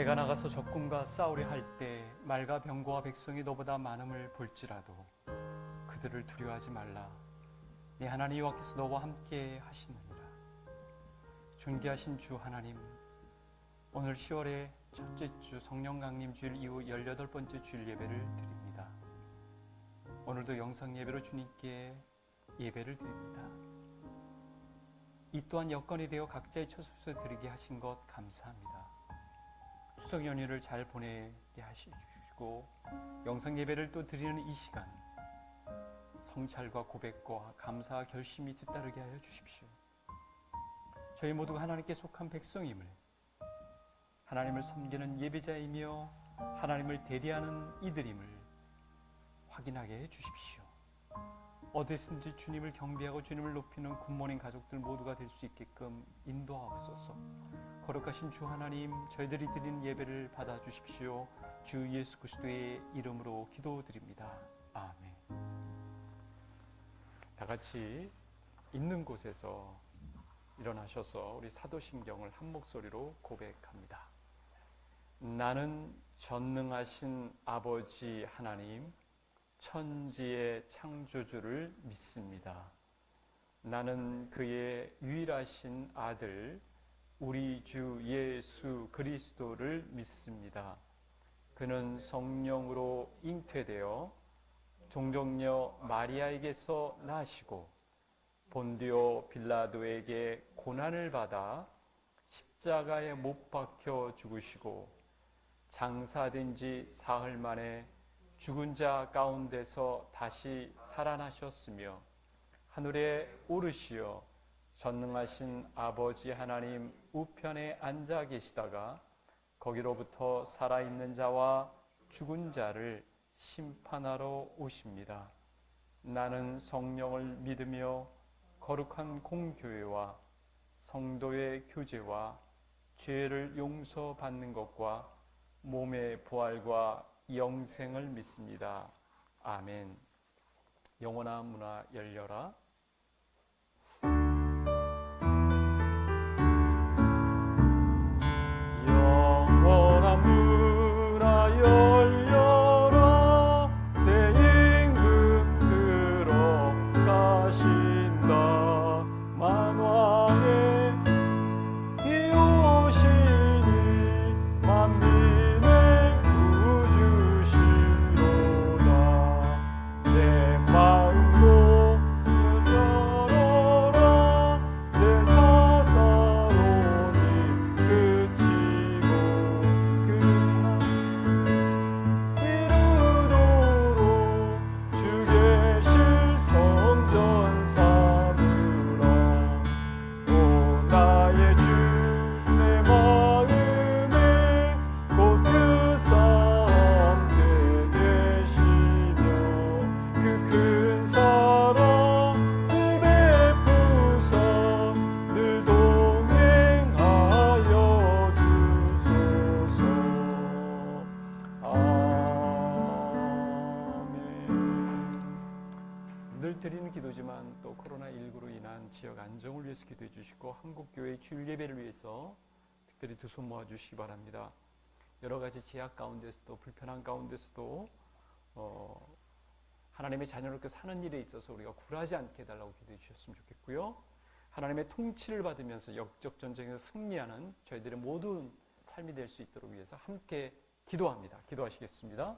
내가 나가서 적군과 싸우려 할 때 말과 병거와 백성이 너보다 많음을 볼지라도 그들을 두려워하지 말라. 네 하나님 여호와께서 너와 함께 하시느니라. 존귀하신 주 하나님, 오늘 10월의 첫째 주 성령 강림 주일 이후 18번째 주일 예배를 드립니다. 오늘도 영상 예배로 주님께 예배를 드립니다. 이 또한 여건이 되어 각자의 처소에서 드리게 하신 것 감사합니다. 추석 연휴를 잘 보내게 하시고 영상 예배를 또 드리는 이 시간, 성찰과 고백과 감사와 결심이 뒤따르게 하여 주십시오. 저희 모두가 하나님께 속한 백성임을, 하나님을 섬기는 예배자이며 하나님을 대리하는 이들임을 확인하게 해 주십시오. 어디서든지 주님을 경배하고 주님을 높이는 굿모닝 가족들 모두가 될 수 있게끔 인도하옵소서. 거룩하신 주 하나님, 저희들이 드리는 예배를 받아주십시오. 주 예수 그리스도의 이름으로 기도드립니다. 아멘. 다 같이 있는 곳에서 일어나셔서 우리 사도신경을 한 목소리로 고백합니다. 나는 전능하신 아버지 하나님, 천지의 창조주를 믿습니다. 나는 그의 유일하신 아들 우리 주 예수 그리스도를 믿습니다. 그는 성령으로 잉태되어 동정녀 마리아에게서 나시고 본디오 빌라도에게 고난을 받아 십자가에 못 박혀 죽으시고 장사된 지 사흘 만에 죽은 자 가운데서 다시 살아나셨으며 하늘에 오르시어 전능하신 아버지 하나님 우편에 앉아 계시다가 거기로부터 살아있는 자와 죽은 자를 심판하러 오십니다. 나는 성령을 믿으며 거룩한 공교회와 성도의 교제와 죄를 용서받는 것과 몸의 부활과 영생을 믿습니다. 아멘. 영원한 문화 열려라. 영원한 문화 열려라. 새 임금 들어가신다. 만왕의 이웃이니 만민의 구주시로다. 내 마음도 열어라. 내 사사로니 그치고 이르도록 주 계실 성전 삼으라. 오 나의 주 내 마음에 곧 그 사함 되시며 그 큰 사랑 늘 베푸사 늘 동행하여 주소서. 아멘. 늘 드리는 기도지만 또 코로나19로 인한 지역 안정을 위해서 기도해 주시고 한국교회 주일 예배를 위해서 특별히 두 손 모아 주시기 바랍니다. 여러 가지 제약 가운데서도 불편한 가운데서도 하나님의 자녀롭게 사는 일에 있어서 우리가 굴하지 않게 해달라고 기도해 주셨으면 좋겠고요. 하나님의 통치를 받으면서 역적 전쟁에서 승리하는 저희들의 모든 삶이 될 수 있도록 위해서 함께 기도합니다. 기도하시겠습니다.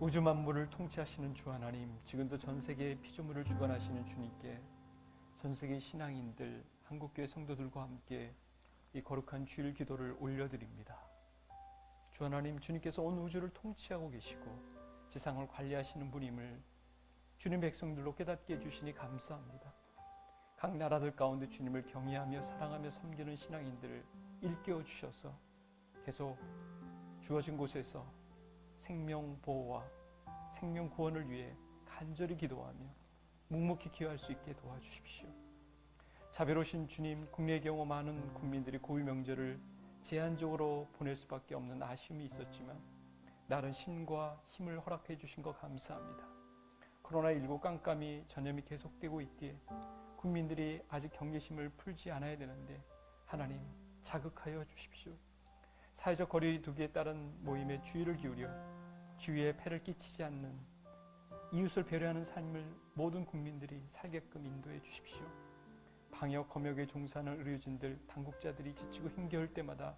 우주 만물을 통치하시는 주 하나님, 지금도 전 세계의 피조물을 주관하시는 주님께 전 세계 신앙인들, 한국교회 성도들과 함께 이 거룩한 주일 기도를 올려드립니다. 주 하나님, 주님께서 온 우주를 통치하고 계시고 지상을 관리하시는 분임을 주님 백성들로 깨닫게 해주시니 감사합니다. 각 나라들 가운데 주님을 경외하며 사랑하며 섬기는 신앙인들을 일깨워 주셔서 계속 주어진 곳에서 생명 보호와 생명 구원을 위해 간절히 기도하며 묵묵히 기도할 수 있게 도와주십시오. 자비로우신 주님, 국내의 경우 많은 국민들이 고유 명절을 제한적으로 보낼 수밖에 없는 아쉬움이 있었지만 나른 신과 힘을 허락해 주신 것 감사합니다. 코로나19 깜깜이 전염이 계속되고 있기에 국민들이 아직 경계심을 풀지 않아야 되는데 하나님 자극하여 주십시오. 사회적 거리 두기에 따른 모임에 주의를 기울여 주위에 폐를 끼치지 않는 이웃을 배려하는 삶을 모든 국민들이 살게끔 인도해 주십시오. 방역 검역에 종사하는 의료진들, 당국자들이 지치고 힘겨울 때마다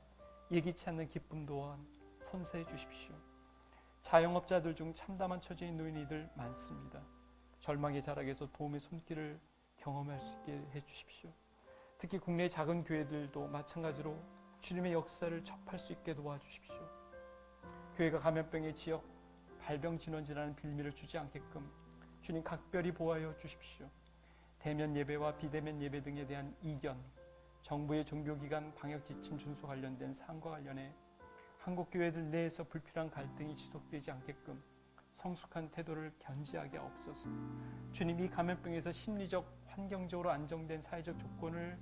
예기치 않는 기쁨 또한 선사해 주십시오. 자영업자들 중 참담한 처지에 놓인 이들 많습니다. 절망의 자락에서 도움의 손길을 경험할 수 있게 해주십시오. 특히 국내 작은 교회들도 마찬가지로 주님의 역사를 접할 수 있게 도와주십시오. 교회가 감염병의 지역 발병 진원지라는 빌미를 주지 않게끔 주님 각별히 보호하여 주십시오. 대면 예배와 비대면 예배 등에 대한 이견, 정부의 종교기관 방역 지침 준수 관련된 사항과 관련해 한국 교회들 내에서 불필요한 갈등이 지속되지 않게끔 성숙한 태도를 견지하게 하옵소서. 주님, 이 감염병에서 심리적, 환경적으로 안정된 사회적 조건을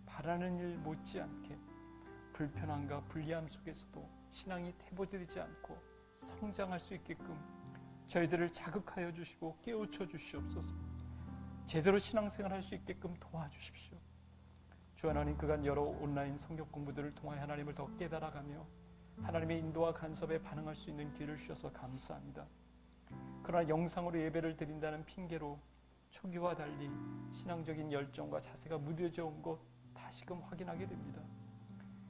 바라는 일 못지않게 불편함과 불리함 속에서도 신앙이 퇴보되지 않고 성장할 수 있게끔 저희들을 자극하여 주시고 깨우쳐 주시옵소서. 제대로 신앙생활 할 수 있게끔 도와주십시오. 주 하나님, 그간 여러 온라인 성경 공부들을 통하여 하나님을 더 깨달아가며 하나님의 인도와 간섭에 반응할 수 있는 길을 주셔서 감사합니다. 그러나 영상으로 예배를 드린다는 핑계로 초기와 달리 신앙적인 열정과 자세가 무뎌져 온 것 다시금 확인하게 됩니다.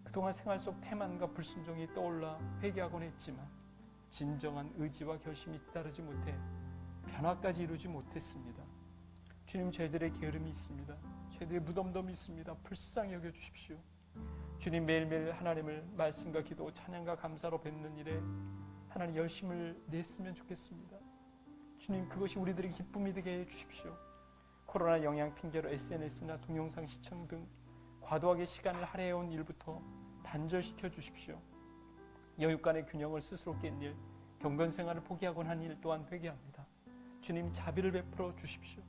그동안 생활 속 태만과 불순종이 떠올라 회개하곤 했지만 진정한 의지와 결심이 따르지 못해 변화까지 이루지 못했습니다. 주님, 저희들의 게으름이 있습니다. 저희들의 무덤덤이 있습니다. 불쌍히 여겨주십시오. 주님, 매일매일 하나님을 말씀과 기도, 찬양과 감사로 뵙는 일에 하나님 열심을 냈으면 좋겠습니다. 주님, 그것이 우리들의 기쁨이 되게 해주십시오. 코로나 영향 핑계로 SNS나 동영상 시청 등 과도하게 시간을 할애해온 일부터 단절시켜 주십시오. 여육 간의 균형을 스스로 깬 일, 경건 생활을 포기하곤 한 일 또한 회개합니다. 주님, 자비를 베풀어 주십시오.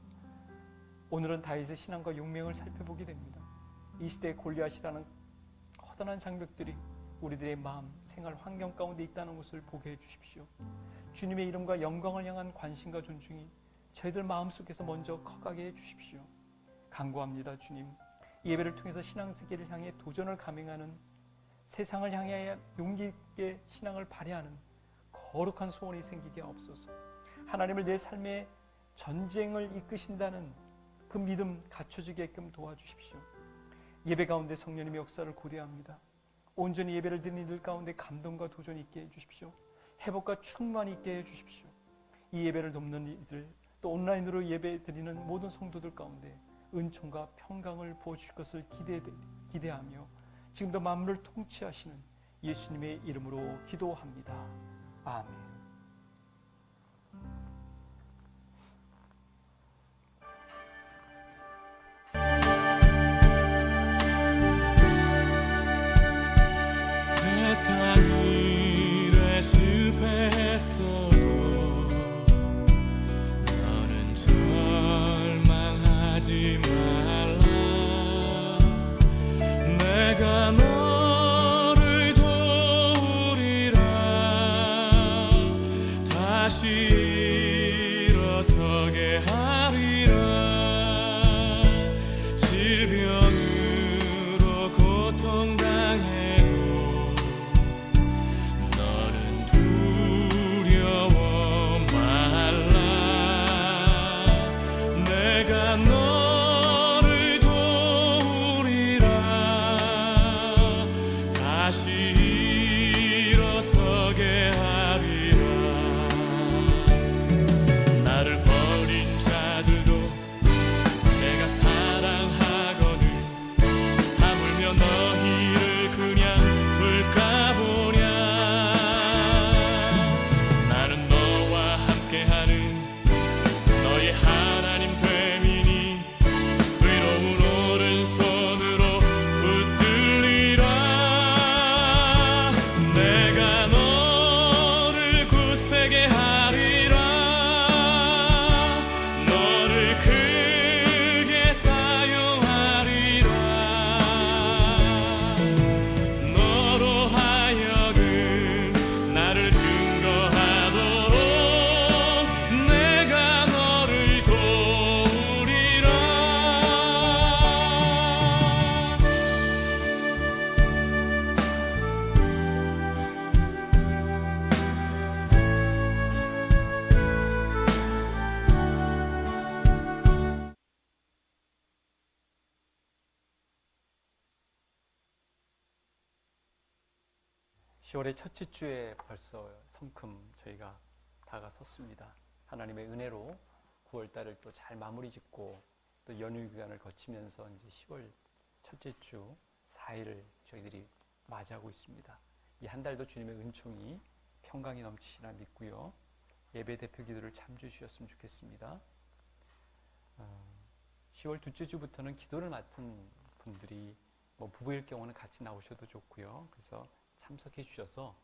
오늘은 다윗의 신앙과 용맹을 살펴보게 됩니다. 이 시대의 골리앗이라는 허다한 장벽들이 우리들의 마음, 생활, 환경 가운데 있다는 것을 보게 해주십시오. 주님의 이름과 영광을 향한 관심과 존중이 저희들 마음속에서 먼저 커가게 해주십시오. 간구합니다. 주님, 예배를 통해서 신앙세계를 향해 도전을 감행하는, 세상을 향해 용기 있게 신앙을 발휘하는 거룩한 소원이 생기게 하옵소서. 하나님을 내 삶의 전쟁을 이끄신다는 그 믿음 갖춰지게끔 도와주십시오. 예배 가운데 성령님의 역사를 고대합니다. 온전히 예배를 드리는 이들 가운데 감동과 도전이 있게 해주십시오. 회복과 충만이 있게 해주십시오. 이 예배를 돕는 이들, 또 온라인으로 예배 드리는 모든 성도들 가운데 은총과 평강을 부어주실 것을 기대하며 지금도 만물을 통치하시는 예수님의 이름으로 기도합니다. 아멘. 세상이 레시피했어도 너는 절망하지 말라. 내가 너를 도우리라. 10월의 첫째 주에 벌써 성큼 저희가 다가섰습니다. 하나님의 은혜로 9월 달을 또 잘 마무리 짓고 또 연휴 기간을 거치면서 이제 10월 첫째 주 4일을 저희들이 맞이하고 있습니다. 이 한 달도 주님의 은총이 평강이 넘치시나 믿고요. 예배 대표 기도를 참조해 주셨으면 좋겠습니다. 10월 둘째 주부터는 기도를 맡은 분들이 뭐 부부일 경우는 같이 나오셔도 좋고요. 그래서 참석해 주셔서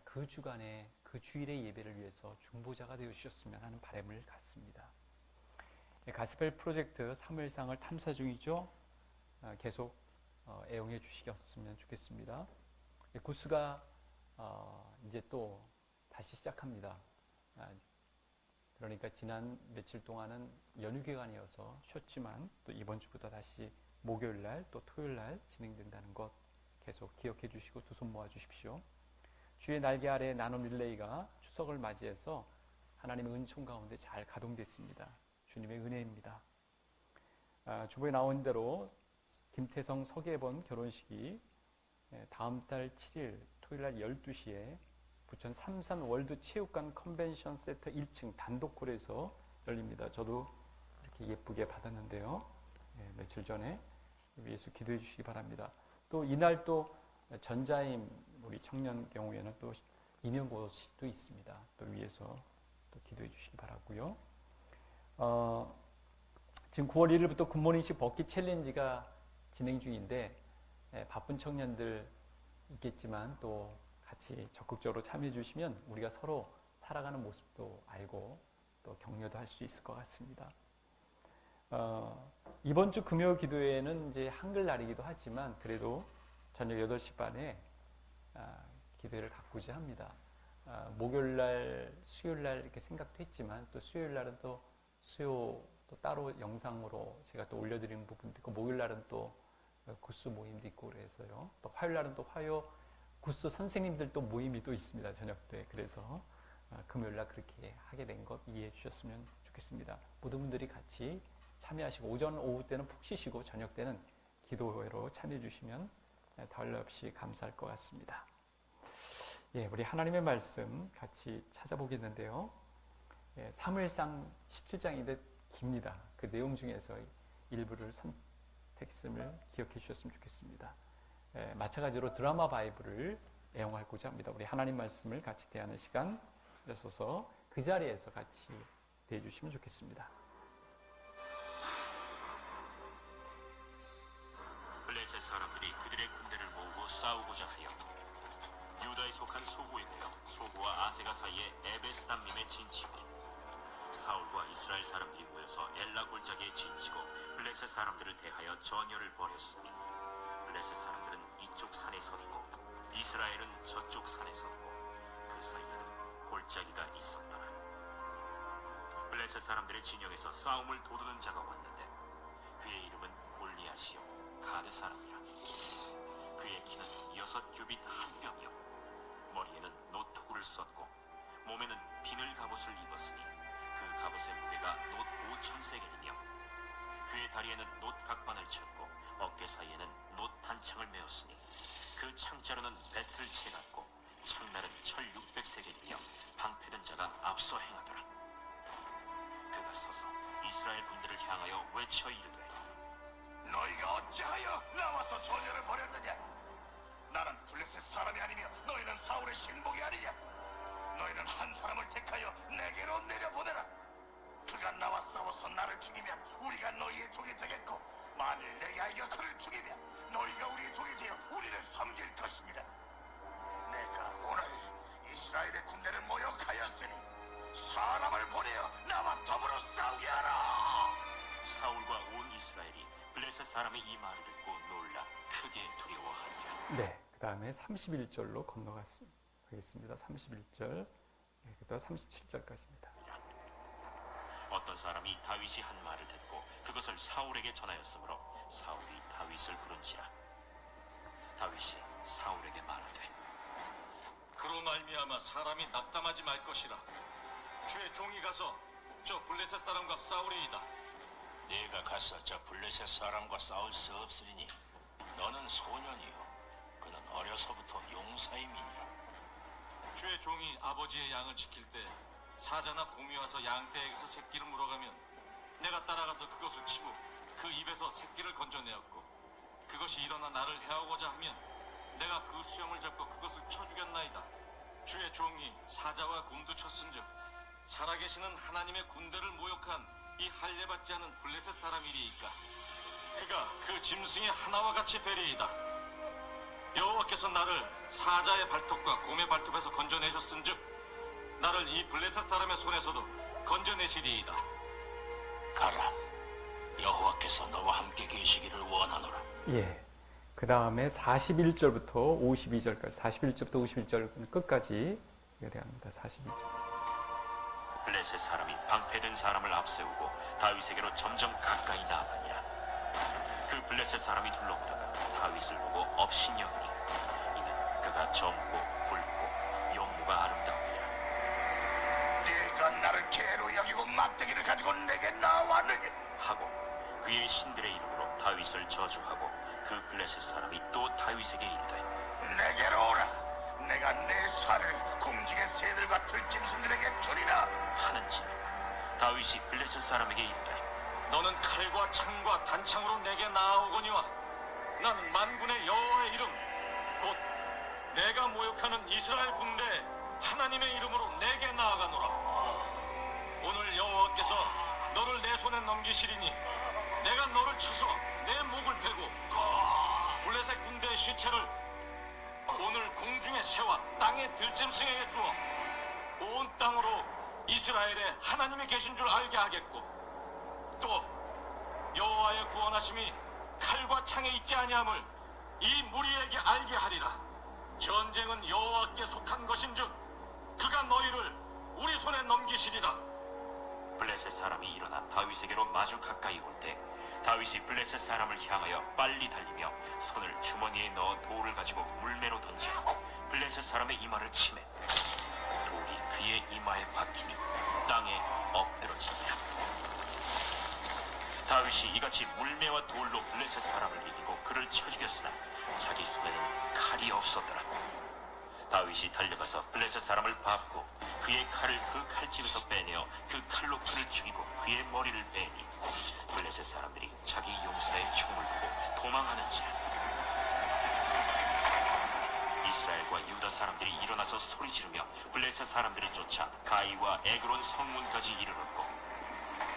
그 주간에 그 주일의 예배를 위해서 중보자가 되어 주셨으면 하는 바람을 갖습니다. 가스펠 프로젝트 사무엘상을 탐사 중이죠. 계속 애용해 주시겠으면 좋겠습니다. 구스가 이제 또 다시 시작합니다. 그러니까 지난 며칠 동안은 연휴 기간이어서 쉬었지만 또 이번 주부터 다시 목요일 날 또 토요일 날 진행된다는 것 계속 기억해 주시고 두 손 모아 주십시오. 주의 날개 아래 나눔 릴레이가 추석을 맞이해서 하나님의 은총 가운데 잘 가동됐습니다. 주님의 은혜입니다. 주보에 나온 대로 김태성 서계번 결혼식이 다음 달 7일 토요일 날 12시에 부천 삼산 월드 체육관 컨벤션 센터 1층 단독홀에서 열립니다. 저도 이렇게 예쁘게 받았는데요. 며칠 전에 위해서 기도해 주시기 바랍니다. 또 이날 또 전자임 우리 청년 경우에는 또 임용고시도 있습니다. 또 위해서 또 기도해 주시기 바라고요. 지금 9월 1일부터 굿모닝식 벗기 챌린지가 진행 중인데 바쁜 청년들 있겠지만 또 같이 적극적으로 참여해 주시면 우리가 서로 살아가는 모습도 알고 또 격려도 할 수 있을 것 같습니다. 이번 주 금요 기도회는 이제 한글날이기도 하지만 그래도 저녁 8시 반에 기도회를 가꾸자 합니다. 목요일날, 수요일날 이렇게 생각도 했지만 또 수요일날은 또 수요 또 따로 영상으로 제가 또 올려드리는 부분도 있고 목요일날은 또 구스 모임도 있고 그래서요. 또 화요일날은 또 화요 구스 선생님들 또 모임이 또 있습니다. 저녁 때. 그래서 금요일날 그렇게 하게 된 것 이해해 주셨으면 좋겠습니다. 모든 분들이 같이 참여하시고 오전, 오후 때는 푹 쉬시고 저녁 때는 기도회로 참여해 주시면 더할 없이 감사할 것 같습니다. 우리 하나님의 말씀 같이 찾아보겠는데요. 사무엘상 17장인데 깁니다. 그 내용 중에서 일부를 선택했음을 기억해 주셨으면 좋겠습니다. 마찬가지로 드라마 바이블을 애용하고자 합니다. 우리 하나님 말씀을 같이 대하는 시간 주셔서 그 자리에서 같이 대해 주시면 좋겠습니다. 블레셋 사람들이 그들의 군대를 모으고 싸우고자 하여 유다에 속한 소고에 모여 소고와 아세가 사이에 에베스담림에 진치고 사울과 이스라엘 사람들이 모여서 엘라 골짜기에 진치고 블레셋 사람들을 대하여 전열을 벌였으니 블레셋 사람들은 이쪽 산에 섰고 이스라엘은 저쪽 산에 섰고 그 사이에는 골짜기가 있었더라. 블레셋 사람들의 진영에서 싸움을 도두는 자가 왔는데 그의 이름은 골리앗이요 가드 사람이라. 그의 키는 6규빗 한 뼘이요 머리에는 노투구를 썼고 몸에는 비늘 갑옷을 입었으니 그 갑옷의 무게가 놋 5,000세겔이며 그의 다리에는 놋 각반을 쳤고 어깨 사이에는 놋 단창을 메었으니 그 창자로는 배틀 채 같고 창날은 철 600세겔이며 방패든 자가 앞서 행하더라. 그가 서서 이스라엘 군대를 향하여 외쳐 이르되 너희가 어찌하여 나와서 전열을 벌였느냐? 나는 블레셋 사람이 아니며 너희는 사울의 신복이 아니냐? 너희는 한 사람을 택하여 내게로 내려보내라. 그가 나와 싸워서 나를 죽이면 우리가 너희의 종이 되겠고 만일 내 아이가 그를 죽이면 너희가 우리의 종이 되어 우리를 섬길 것입니다. 내가 오늘 이스라엘의 군대를 모욕하였으니 사람을 보내어 나와 더불어 싸우게 하라. 사울과 온 이스라엘이 블레셋 사람의 이 말을 듣고 놀라 크게 두려워하니라. 그 다음에 31절로 건너가겠습니다. 31절, 그다음 37절까지입니다. 어떤 사람이 다윗이 한 말을 듣고 그것을 사울에게 전하였으므로 사울이 다윗을 부른지라. 다윗이 사울에게 말하되 그로 말미암아 사람이 낙담하지 말 것이라. 주의 종이 가서 저 블레셋 사람과 싸우리이다. 네가 가서 저 블레셋 사람과 싸울 수 없으리니 너는 소년이요 그는 어려서부터 용사임이니라. 주의 종이 아버지의 양을 지킬 때 사자나 곰이 와서 양떼에게서 새끼를 물어가면 내가 따라가서 그것을 치고 그 입에서 새끼를 건져내었고 그것이 일어나 나를 해하고자 하면 내가 그 수염을 잡고 그것을 쳐 죽였나이다. 주의 종이 사자와 곰도 쳤은즉 살아계시는 하나님의 군대를 모욕한 이 할례받지 않은 블레셋 사람이리이까 그가 그 짐승의 하나와 같이 되리이다. 여호와께서 나를 사자의 발톱과 곰의 발톱에서 건져내셨은즉 나를 이 블레셋 사람의 손에서도 건져내시리이다. 가라. 여호와께서 너와 함께 계시기를 원하노라. 예. 그 다음에 41절부터 52절까지, 41절부터 51절 끝까지 이렇게 합니다. 41절. 블레셋 사람이 방패든 사람을 앞세우고 다윗에게로 점점 가까이 나아가니라. 그 블레셋 사람이 둘러보다가 다윗을 보고 업신여기니 이는 그가 젊고 붉고 용모가 아름다우니라. 네가 나를 개로 여기고 막대기를 가지고 내게 나왔느냐? 하고 그의 신들의 이름으로 다윗을 저주하고 그 블레셋 사람이 또 다윗에게 이르되 내게로 오라. 내가 내 살을 궁중의 새들과 들짐승들에게 주리라. 하는지라. 다윗이 블레셋 사람에게 이르되 너는 칼과 창과 단창으로 내게 나아오거니와 나는 만군의 여호와의 이름 곧 내가 모욕하는 이스라엘 군대 하나님의 이름으로 내게 나아가노라. 오늘 여호와께서 너를 내 손에 넘기시리니 내가 너를 쳐서 내 목을 베고 블레셋 군대의 시체를 오늘 공중의 새와 땅의 들짐승에게 주어 온 땅으로 이스라엘에 하나님이 계신 줄 알게 하겠고 또 여호와의 구원하심이 칼과 창에 있지 아니함을 이 무리에게 알게 하리라. 전쟁은 여호와께 속한 것인즉 그가 너희를 우리 손에 넘기시리라. 블레셋 사람이 일어나 다윗에게로 마주 가까이 올 때 다윗이 블레셋 사람을 향하여 빨리 달리며 손을 주머니에 넣어 돌을 가지고 물매로 던져 블레셋 사람의 이마를 치매 돌이 그의 이마에 박히니 땅에 엎드러지니라. 다윗이 이같이 물매와 돌로 블레셋 사람을 이기고 그를 쳐 죽였으나 자기 손에는 칼이 없었더라. 다윗이 달려가서 블레셋 사람을 밟고 그의 칼을 그 칼집에서 빼내어 그 칼로 그를 죽이고 그의 머리를 베니 블레셋 사람들이 자기 용사의 총을 보고 도망하는지라. 이스라엘과 유다 사람들이 일어나서 소리 지르며 블레셋 사람들을 쫓아 가이와 에그론 성문까지 이르렀고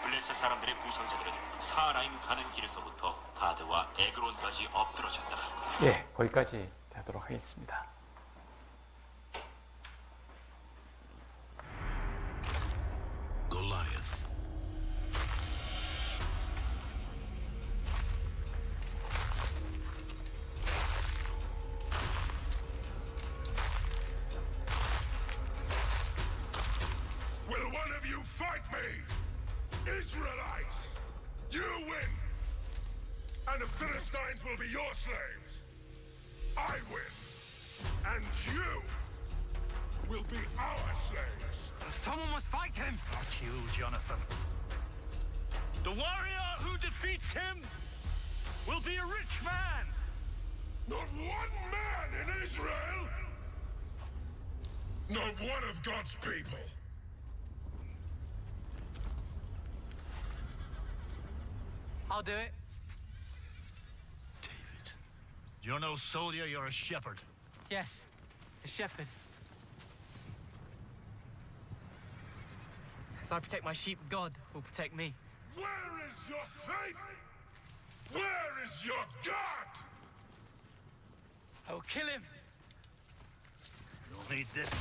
블레셋 사람들의 부상자들은 사라임 가는 길에서부터 가드와 에그론까지 엎드러졌다. 예, 거기까지 하도록 하겠습니다. Goliath. Will one of you fight me? Israelites, you win. And the Philistines will be your slaves. I win. And you will be our slaves. Someone must fight him! Not you, Jonathan. The warrior who defeats him will be a rich man! Not one man in Israel! Not one of God's people! I'll do it. David. You're no soldier, you're a shepherd. Yes, a shepherd. As I protect my sheep, God will protect me. Where is your faith? Where is your God? I will kill him. You'll need this.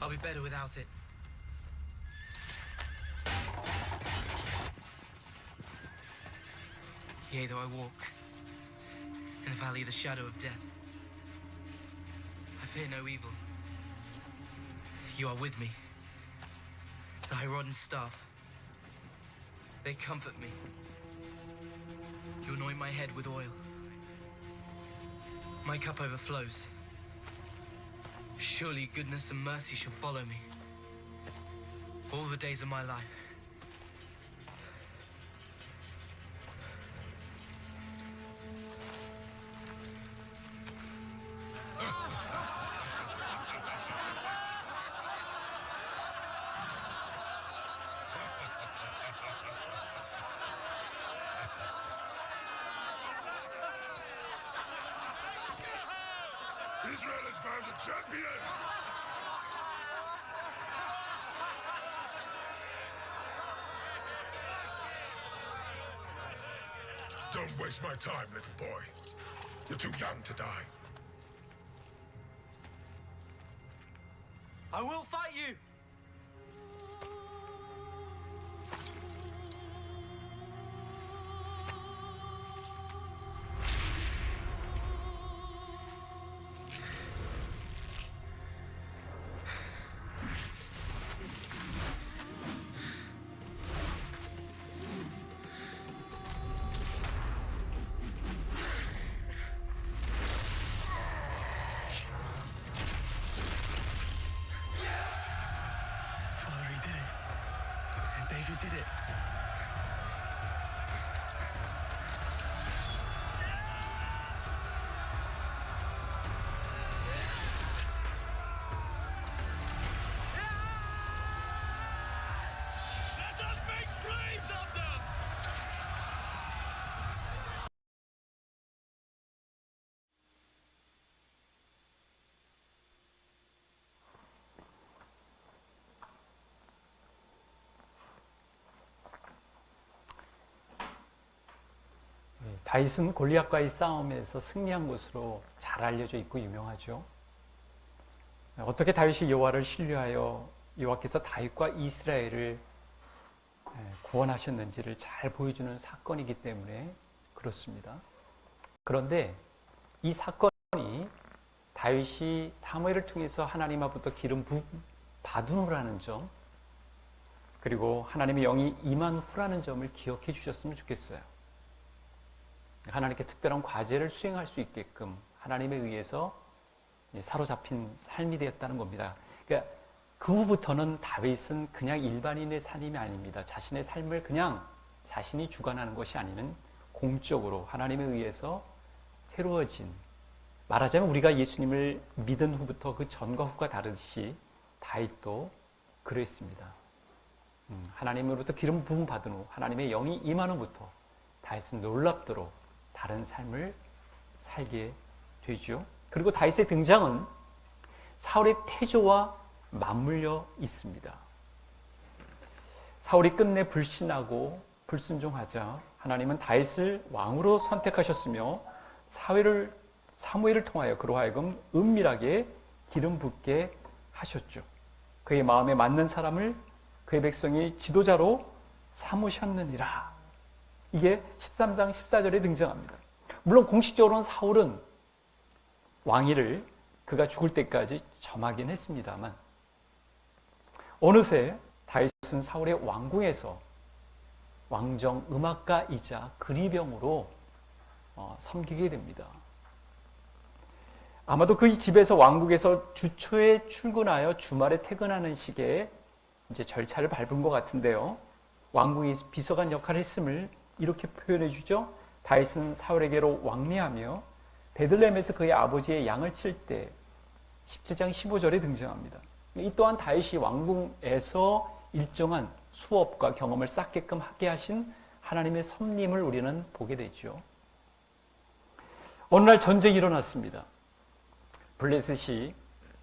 I'll be better without it. Yea, though I walk in the valley of the shadow of death, I fear no evil. You are with me. Thy rod and staff, they comfort me. You anoint my head with oil. My cup overflows. Surely goodness and mercy shall follow me all the days of my life. Israel has found a champion! Don't waste my time, little boy. You're too young to die. I will fight you! Father, he did it. David did it. Let us make slaves of them! 다윗은 골리앗과의 싸움에서 승리한 것으로 잘 알려져 있고 유명하죠. 어떻게 다윗이 여호와를 신뢰하여 여호와께서 다윗과 이스라엘을 구원하셨는지를 잘 보여주는 사건이기 때문에 그렇습니다. 그런데 이 사건이 다윗이 사무엘을 통해서 하나님 앞부터 기름 받은 후라는 점, 그리고 하나님의 영이 임한 후라는 점을 기억해 주셨으면 좋겠어요. 하나님께서 특별한 과제를 수행할 수 있게끔 하나님에 의해서 사로잡힌 삶이 되었다는 겁니다. 그러니까 그 후부터는 다윗은 그냥 일반인의 삶이 아닙니다. 자신의 삶을 그냥 자신이 주관하는 것이 아닌 공적으로 하나님에 의해서 새로워진, 말하자면 우리가 예수님을 믿은 후부터 그 전과 후가 다르듯이 다윗도 그랬습니다. 하나님으로부터 기름 부음 받은 후 하나님의 영이 임한 후부터 다윗은 놀랍도록 다른 삶을 살게 되죠. 그리고 다윗의 등장은 사울의 태조와 맞물려 있습니다. 사울이 끝내 불신하고 불순종하자 하나님은 다윗을 왕으로 선택하셨으며 사무엘을 통하여 그로 하여금 은밀하게 기름 붓게 하셨죠. 그의 마음에 맞는 사람을 그의 백성이 지도자로 삼으셨느니라. 이게 13장 14절에 등장합니다. 물론 공식적으로는 사울은 왕위를 그가 죽을 때까지 점하긴 했습니다만 어느새 다윗은 사울의 왕궁에서 왕정 음악가이자 그리병으로 섬기게 됩니다. 아마도 그 집에서 왕국에서 주초에 출근하여 주말에 퇴근하는 식의 이제 절차를 밟은 것 같은데요. 왕궁의 비서관 역할을 했음을 이렇게 표현해 주죠. 다윗은 사울에게로 왕래하며 베들레헴에서 그의 아버지의 양을 칠 때 17장 15절에 등장합니다. 이 또한 다윗이 왕궁에서 일정한 수업과 경험을 쌓게끔 하게 하신 하나님의 섭림을 우리는 보게 되죠. 어느 날 전쟁이 일어났습니다. 블레셋이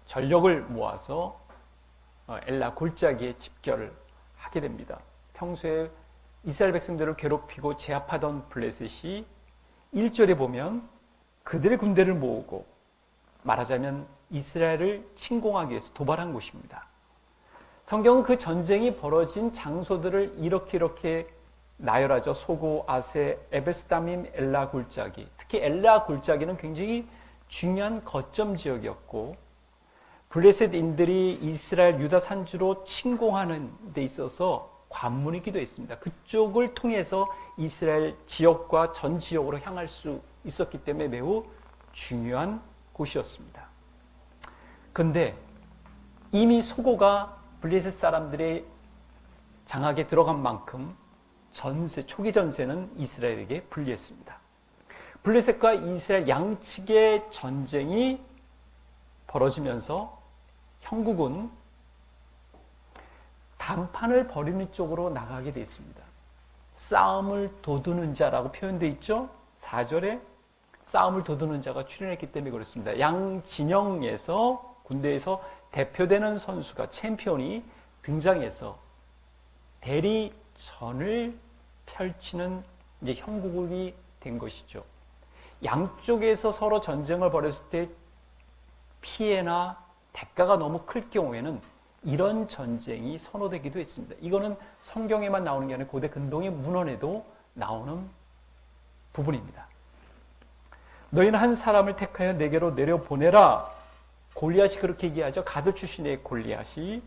전력을 모아서 엘라 골짜기에 집결을 하게 됩니다. 평소에 이스라엘 백성들을 괴롭히고 제압하던 블레셋이 1절에 보면 그들의 군대를 모으고 말하자면 이스라엘을 침공하기 위해서 도발한 곳입니다. 성경은 그 전쟁이 벌어진 장소들을 이렇게 나열하죠. 소고, 아세, 에베스다밈, 엘라 골짜기. 특히 엘라 골짜기는 굉장히 중요한 거점 지역이었고 블레셋인들이 이스라엘 유다 산지로 침공하는 데 있어서 관문이기도 했습니다. 그쪽을 통해서 이스라엘 지역과 전 지역으로 향할 수 있었기 때문에 매우 중요한 곳이었습니다. 그런데 이미 소고가 블레셋 사람들의 장악에 들어간 만큼 초기 전세는 이스라엘에게 불리했습니다. 블레셋과 이스라엘 양측의 전쟁이 벌어지면서 형국은 단판을 벌이는 쪽으로 나가게 되었습니다. 싸움을 돋우는 자라고 표현되어 있죠. 4절에 싸움을 돋우는 자가 출현했기 때문에 그렇습니다. 양 진영에서 군대에서 대표되는 선수가 챔피언이 등장해서 대리전을 펼치는 이제 형국이 된 것이죠. 양쪽에서 서로 전쟁을 벌였을 때 피해나 대가가 너무 클 경우에는 이런 전쟁이 선호되기도 했습니다. 이거는 성경에만 나오는 게 아니라 고대 근동의 문헌에도 나오는 부분입니다. 너희는 한 사람을 택하여 내게로 내려보내라. 골리앗이 그렇게 얘기하죠. 가드 출신의 골리앗이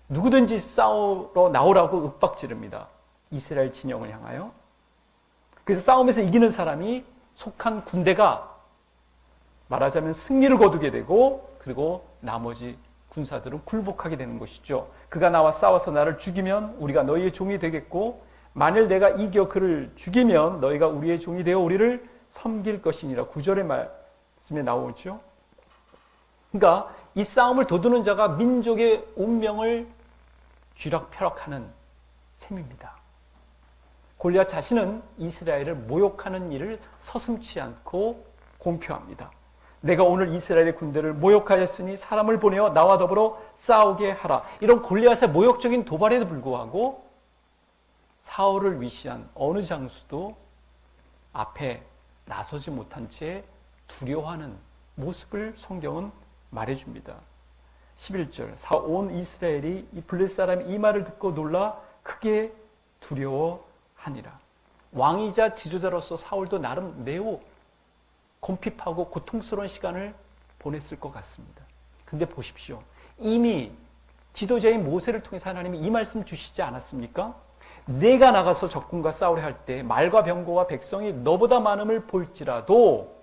누구든지 싸우러 나오라고 윽박지릅니다. 이스라엘 진영을 향하여. 그래서 싸움에서 이기는 사람이 속한 군대가 말하자면 승리를 거두게 되고, 그리고 나머지 군사들은 굴복하게 되는 것이죠. 그가 나와 싸워서 나를 죽이면 우리가 너희의 종이 되겠고, 만일 내가 이겨 그를 죽이면 너희가 우리의 종이 되어 우리를 섬길 것이니라. 9절의 말씀에 나오죠. 그러니까 이 싸움을 도두는 자가 민족의 운명을 쥐락펴락하는 셈입니다. 골리앗 자신은 이스라엘을 모욕하는 일을 서슴지 않고 공표합니다. 내가 오늘 이스라엘의 군대를 모욕하였으니 사람을 보내어 나와 더불어 싸우게 하라. 이런 골리앗의 모욕적인 도발에도 불구하고 사울을 위시한 어느 장수도 앞에 나서지 못한 채 두려워하는 모습을 성경은 말해줍니다. 11절 온 이스라엘이 이 블레셋 사람이 이 말을 듣고 놀라 크게 두려워하니라. 왕이자 지도자로서 사울도 나름 매우 곰핍하고 고통스러운 시간을 보냈을 것 같습니다. 근데 보십시오. 이미 지도자인 모세를 통해서 하나님이 이 말씀 주시지 않았습니까? 내가 나가서 적군과 싸우려 할 때 말과 병거와 백성이 너보다 많음을 볼지라도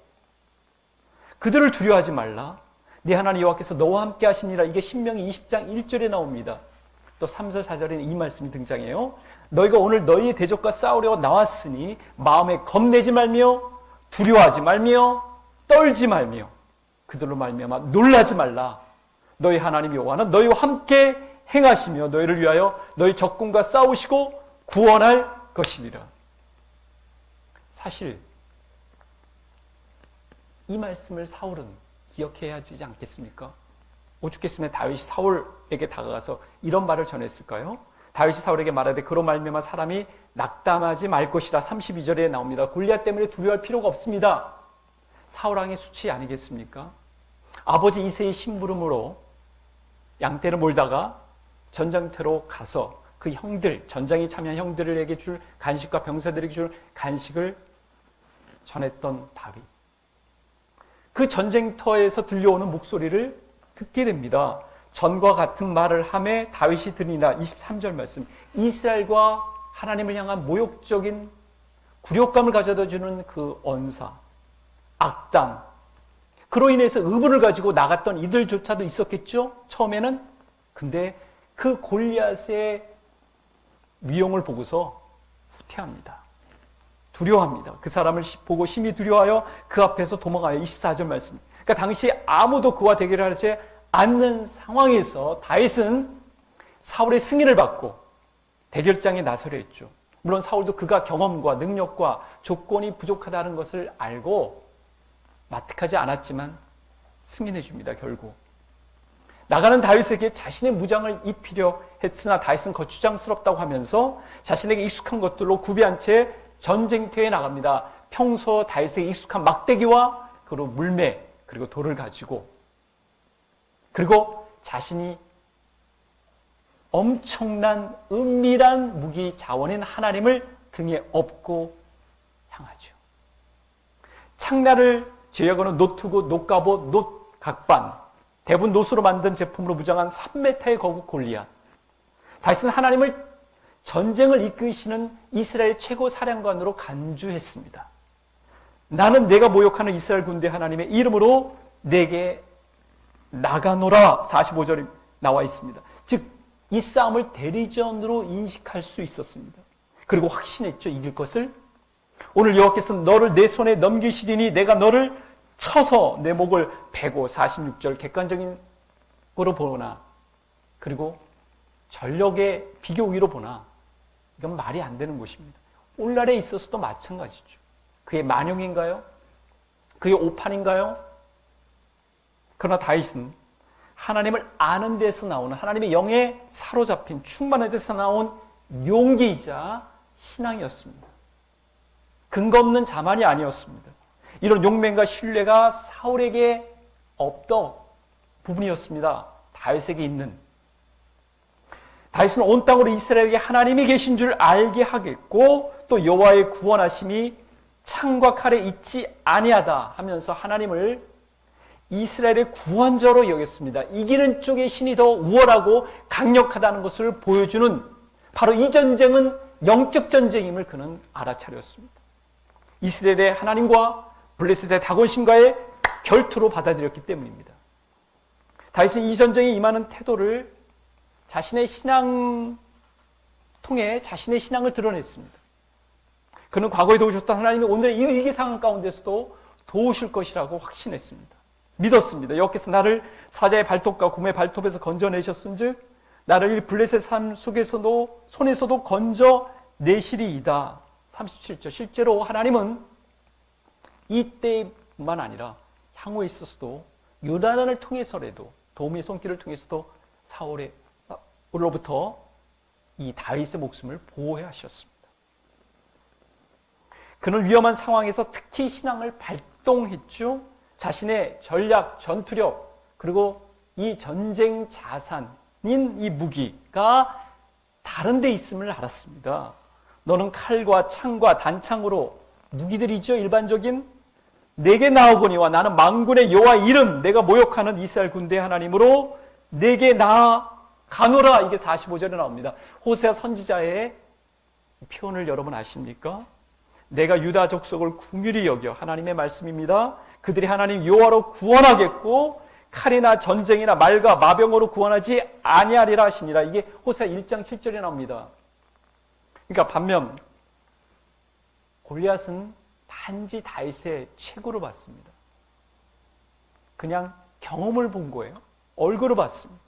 그들을 두려워하지 말라. 네 하나님 여호와께서 너와 함께 하시니라. 이게 신명기 20장 1절에 나옵니다. 또 3절 4절에는 이 말씀이 등장해요. 너희가 오늘 너희의 대적과 싸우려 나왔으니 마음에 겁내지 말며 두려워하지 말며 떨지 말며 그들로 말미암아 놀라지 말라. 너희 하나님 여호와는 너희와 함께 행하시며 너희를 위하여 너희 적군과 싸우시고 구원할 것이니라. 사실 이 말씀을 사울은 기억해야 하지 않겠습니까? 오죽했으면 다윗이 사울에게 다가가서 이런 말을 전했을까요? 다윗이 사울에게 말하되 그로 말미암아 사람이 낙담하지 말 것이라. 32절에 나옵니다. 골리앗 때문에 두려워할 필요가 없습니다. 사울왕의 수치 아니겠습니까? 아버지 이새의 심부름으로 양떼를 몰다가 전장터로 가서 그 형들, 전장에 참여한 형들에게 줄 간식과 병사들에게 줄 간식을 전했던 다윗. 그 전쟁터에서 들려오는 목소리를 듣게 됩니다. 전과 같은 말을 하매 다윗이 들으니라. 23절 말씀. 이스라엘과 하나님을 향한 모욕적인 굴욕감을 가져다 주는 그 언사, 악담, 그로 인해서 의분을 가지고 나갔던 이들조차도 있었겠죠? 처음에는. 근데 그 골리앗의 위용을 보고서 후퇴합니다. 두려워합니다. 그 사람을 보고 심히 두려워하여 그 앞에서 도망가요. 24절 말씀. 그러니까 당시 아무도 그와 대결을 하지 않는 상황에서 다윗은 사울의 승인을 받고 대결장에 나서려 했죠. 물론 사울도 그가 경험과 능력과 조건이 부족하다는 것을 알고 마뜩하지 않았지만 승인해 줍니다. 결국 나가는 다윗에게 자신의 무장을 입히려 했으나 다윗은 거추장스럽다고 하면서 자신에게 익숙한 것들로 구비한 채 전쟁터에 나갑니다. 평소 다윗에게 익숙한 막대기와 그리고 물매 그리고 돌을 가지고, 그리고 자신이 엄청난 은밀한 무기 자원인 하나님을 등에 업고 향하죠. 창날을 제외하고는 노트구, 노가봇, 노각반, 대부분 노수로 만든 제품으로 무장한 3m의 거구 골리앗. 다윗은 하나님을 전쟁을 이끄시는 이스라엘 최고 사령관으로 간주했습니다. 나는 내가 모욕하는 이스라엘 군대 하나님의 이름으로 내게 나가노라. 45절에 나와 있습니다. 즉 이 싸움을 대리전으로 인식할 수 있었습니다. 그리고 확신했죠. 이길 것을. 오늘 여호와께서 너를 내 손에 넘기시리니 내가 너를 쳐서 내 목을 베고 46절 객관적인 거로 보나 그리고 전력의 비교 위로 보나 이건 말이 안 되는 것입니다. 오늘날에 있어서도 마찬가지죠. 그의 만용인가요? 그의 오판인가요? 그러나 다윗은 하나님을 아는 데서 나오는 하나님의 영에 사로잡힌 충만한 데서 나온 용기이자 신앙이었습니다. 근거 없는 자만이 아니었습니다. 이런 용맹과 신뢰가 사울에게 없던 부분이었습니다. 다윗에게 있는. 다윗은 온 땅으로 이스라엘에게 하나님이 계신 줄 알게 하겠고 또 여호와의 구원하심이 창과 칼에 있지 아니하다 하면서 하나님을 이스라엘의 구원자로 여겼습니다. 이기는 쪽의 신이 더 우월하고 강력하다는 것을 보여주는 바로 이 전쟁은 영적 전쟁임을 그는 알아차렸습니다. 이스라엘의 하나님과 블레셋의 다곤신과의 결투로 받아들였기 때문입니다. 다윗은 이 전쟁에 임하는 태도를 자신의 신앙 통해 자신의 신앙을 드러냈습니다. 그는 과거에 도우셨던 하나님이 오늘 이 위기 상황 가운데서도 도우실 것이라고 확신했습니다. 믿었습니다. 여호와께서 나를 사자의 발톱과 곰의 발톱에서 건져내셨은즉 나를 이 블레셋 삶 속에서도 손에서도 건져내시리이다. 37절. 실제로 하나님은 이때뿐만 아니라 향후에 있어서도 요단을 통해서라도 도움의 손길을 통해서도 사울로부터 이 다윗의 목숨을 보호해 하셨습니다. 그는 위험한 상황에서 특히 신앙을 발동했죠. 자신의 전략, 전투력, 그리고 이 전쟁 자산인 이 무기가 다른 데 있음을 알았습니다. 너는 칼과 창과 단창으로 무기들이죠. 일반적인 내게 나아오거니와 나는 만군의 여호와 이름 내가 모욕하는 이스라엘 군대 하나님으로 내게 나아가노라. 이게 45절에 나옵니다. 호세아 선지자의 표현을 여러분 아십니까? 내가 유다 족속을 긍휼히 여겨 하나님의 말씀입니다. 그들이 하나님 여호와로 구원하겠고 칼이나 전쟁이나 말과 마병으로 구원하지 아니하리라 하시니라. 이게 호세아 1장 7절에 나옵니다. 그러니까 반면 골리앗은 단지 다윗의 체구를 봤습니다. 그냥 경험을 본 거예요. 얼굴을 봤습니다.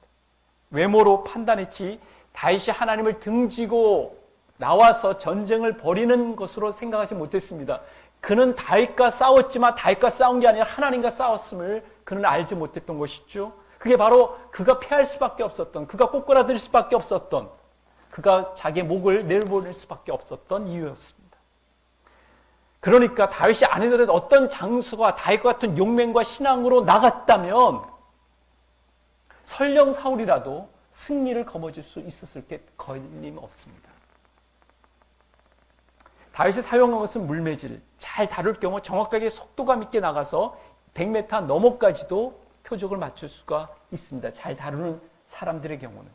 외모로 판단했지 다윗이 하나님을 등지고 나와서 전쟁을 벌이는 것으로 생각하지 못했습니다. 그는 다윗과 싸웠지만 다윗과 싸운 게 아니라 하나님과 싸웠음을 그는 알지 못했던 것이죠. 그게 바로 그가 패할 수밖에 없었던, 그가 꼬꾸라들 수밖에 없었던, 그가 자기의 목을 내보낼 수밖에 없었던 이유였습니다. 그러니까 다윗이 아니더라도 어떤 장수가 다윗과 같은 용맹과 신앙으로 나갔다면 설령 사울이라도 승리를 거머쥘 수 있었을 게 걸림없습니다. 다윗이 사용한 것은 물매질, 잘 다룰 경우 정확하게 속도감 있게 나가서 100m 넘어까지도 표적을 맞출 수가 있습니다. 잘 다루는 사람들의 경우는.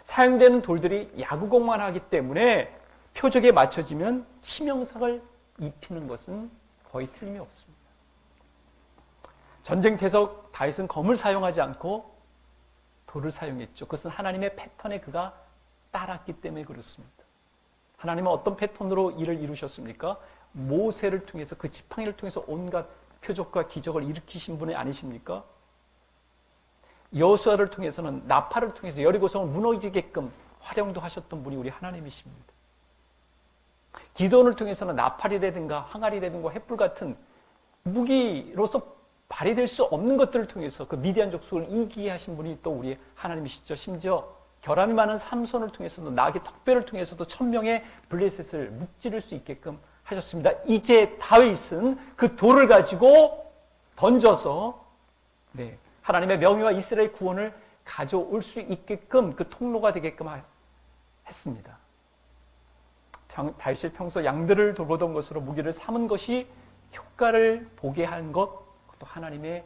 사용되는 돌들이 야구공만 하기 때문에 표적에 맞춰지면 치명상을 입히는 것은 거의 틀림이 없습니다. 전쟁터에서 다윗은 검을 사용하지 않고 돌을 사용했죠. 그것은 하나님의 패턴에 그가 따랐기 때문에 그렇습니다. 하나님은 어떤 패턴으로 일을 이루셨습니까? 모세를 통해서 그 지팡이를 통해서 온갖 표적과 기적을 일으키신 분이 아니십니까? 여호수아를 통해서는 나팔을 통해서 여리고성을 무너지게끔 활용도 하셨던 분이 우리 하나님이십니다. 기도원을 통해서는 나팔이라든가 항아리라든가 횃불 같은 무기로서 발휘될 수 없는 것들을 통해서 그 미디안 족속을 이기게 하신 분이 또 우리 하나님이시죠. 심지어 결함이 많은 삼손을 통해서도 나귀 턱뼈를 통해서도 1000명의 블레셋을 묵지를 수 있게끔 하셨습니다. 이제 다윗은 그 돌을 가지고 던져서 하나님의 명예와 이스라엘 구원을 가져올 수 있게끔 그 통로가 되게끔 했습니다. 다윗이 평소 양들을 돌보던 것으로 무기를 삼은 것이 효과를 보게 한 것, 그것도 하나님의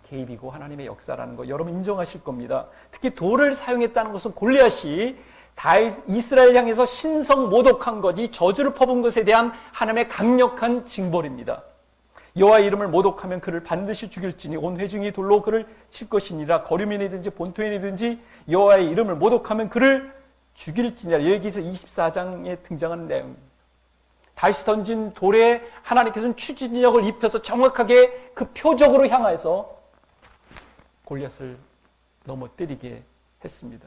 개입이고 하나님의 역사라는 거 여러분 인정하실 겁니다. 특히 돌을 사용했다는 것은 골리앗이 다윗 이스라엘 향해서 신성 모독한 것, 이 저주를 퍼부은 것에 대한 하나님의 강력한 징벌입니다. 여호와의 이름을 모독하면 그를 반드시 죽일지니 온 회중이 돌로 그를 칠 것이니라. 거류민이든지 본토인이든지 여호와의 이름을 모독하면 그를 죽일지니라. 여기서 24장에 등장하는 내용입니다. 다윗이 던진 돌에 하나님께서는 추진력을 입혀서 정확하게 그 표적으로 향해서 골리앗을 넘어뜨리게 했습니다.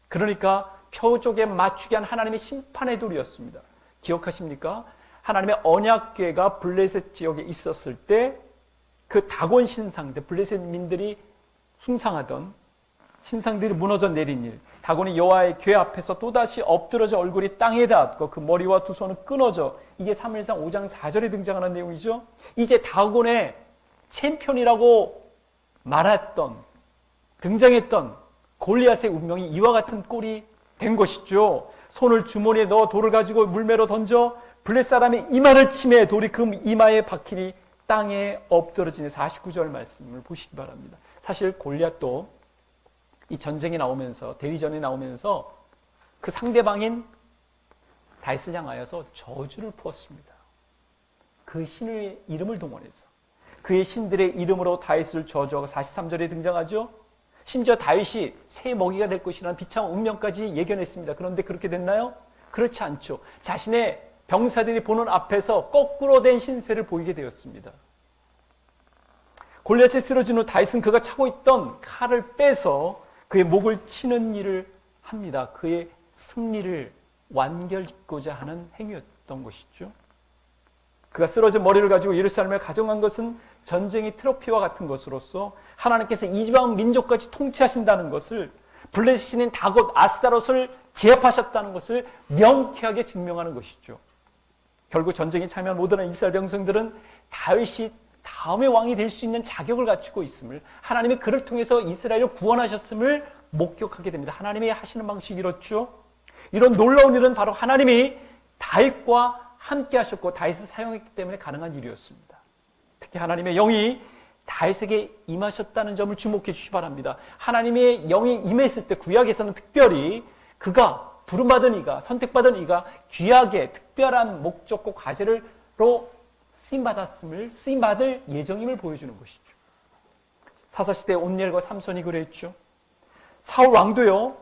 그러니까 표적에 맞추게 한 하나님의 심판의 돌이었습니다. 기억하십니까? 하나님의 언약궤가 블레셋 지역에 있었을 때 그 다곤 신상들, 블레셋 민들이 숭상하던 신상들이 무너져 내린 일, 다곤이 여호와의 궤 앞에서 또다시 엎드러져 얼굴이 땅에 닿았고 그 머리와 두 손은 끊어져, 이게 사무엘상 5장 4절에 등장하는 내용이죠. 이제 다곤의 챔피언이라고 말했던, 등장했던 골리앗의 운명이 이와 같은 꼴이 된 것이죠. 손을 주머니에 넣어 돌을 가지고 물매로 던져 블레셋 사람의 이마를 치매 돌이 그 이마에 박히니 땅에 엎드러지는 49절 말씀을 보시기 바랍니다. 사실 골리앗도 이 전쟁에 나오면서, 대리전에 나오면서 그 상대방인 다윗을 향하여서 저주를 부었습니다. 그 신의 이름을 동원해서 그의 신들의 이름으로 다윗을 저주하고 43절에 등장하죠. 심지어 다윗이 새 먹이가 될 것이라는 비참한 운명까지 예견했습니다. 그런데 그렇게 됐나요? 그렇지 않죠. 자신의 병사들이 보는 앞에서 거꾸로 된 신세를 보이게 되었습니다. 골리앗이 쓰러진 후 다윗은 그가 차고 있던 칼을 빼서 그의 목을 치는 일을 합니다. 그의 승리를 완결짓고자 하는 행위였던 것이죠. 그가 쓰러진 머리를 가지고 예루살렘에 가져간 것은 전쟁의 트로피와 같은 것으로서 하나님께서 이방 민족까지 통치하신다는 것을, 블레셋 신인 다곶 아스타롯을 제압하셨다는 것을 명쾌하게 증명하는 것이죠. 결국 전쟁에 참여한 모든 이스라엘 백성들은 다윗이 다음의 왕이 될 수 있는 자격을 갖추고 있음을, 하나님이 그를 통해서 이스라엘을 구원하셨음을 목격하게 됩니다. 하나님이 하시는 방식이 이렇죠. 이런 놀라운 일은 바로 하나님이 다윗과 함께 하셨고 다윗을 사용했기 때문에 가능한 일이었습니다. 특히 하나님의 영이 다윗에게 임하셨다는 점을 주목해 주시기 바랍니다. 하나님의 영이 임했을 때 구약에서는 특별히 그가 부름받은 이가, 선택받은 이가 귀하게 특별한 목적과 과제로 쓰임받을 예정임을 보여주는 것이죠. 사사시대 온니엘과 삼손이 그랬죠. 사울 왕도요,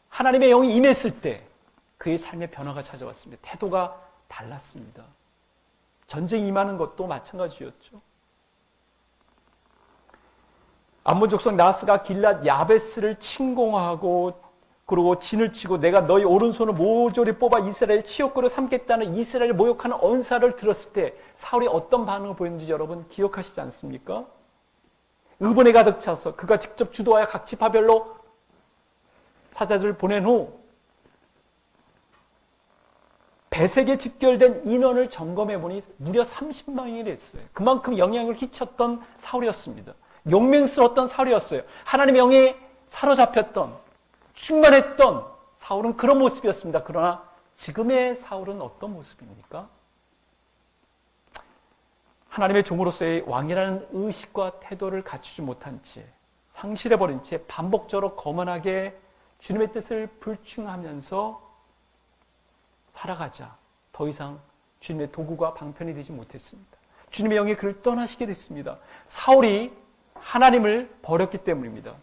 하나님의 영이 임했을 때 그의 삶의 변화가 찾아왔습니다. 태도가 달랐습니다. 전쟁이 임하는 것도 마찬가지였죠. 암몬 족속 나하스가 길랏 야베스를 침공하고 그리고 진을 치고 내가 너희 오른손을 모조리 뽑아 이스라엘 치욕거로 삼겠다는 이스라엘을 모욕하는 언사를 들었을 때 사울이 어떤 반응을 보였는지 여러분 기억하시지 않습니까? 의분에 가득 차서 그가 직접 주도하여 각 지파별로 사자들을 보낸 후 배색에 집결된 인원을 점검해 보니 무려 30만이 됐어요. 그만큼 영향을 끼쳤던 사울이었습니다. 용맹스러웠던 사울이었어요. 하나님의 영에 사로잡혔던, 충만했던 사울은 그런 모습이었습니다. 그러나 지금의 사울은 어떤 모습입니까? 하나님의 종으로서의 왕이라는 의식과 태도를 갖추지 못한 채, 상실해버린 채 반복적으로 거만하게 주님의 뜻을 불충하면서 살아가자 더 이상 주님의 도구가 방편이 되지 못했습니다. 주님의 영이 그를 떠나시게 됐습니다. 사울이 하나님을 버렸기 때문입니다.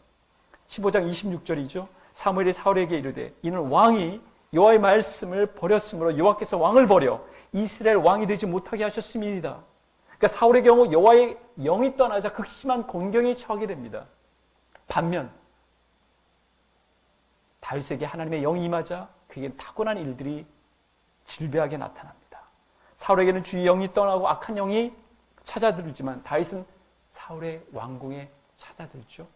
15장 26절이죠. 사무엘이 사울에게 이르되 이는 왕이 여호와의 말씀을 버렸으므로 여호와께서 왕을 버려 이스라엘 왕이 되지 못하게 하셨음이니이다. 그러니까 사울의 경우 여호와의 영이 떠나자 극심한 곤경에 처하게 됩니다. 반면 다윗에게 하나님의 영이 임하자 그에게 타고난 일들이 질비하게 나타납니다. 사울에게는 주의 영이 떠나고 악한 영이 찾아들지만 다윗은 사울의 왕궁에 찾아들죠.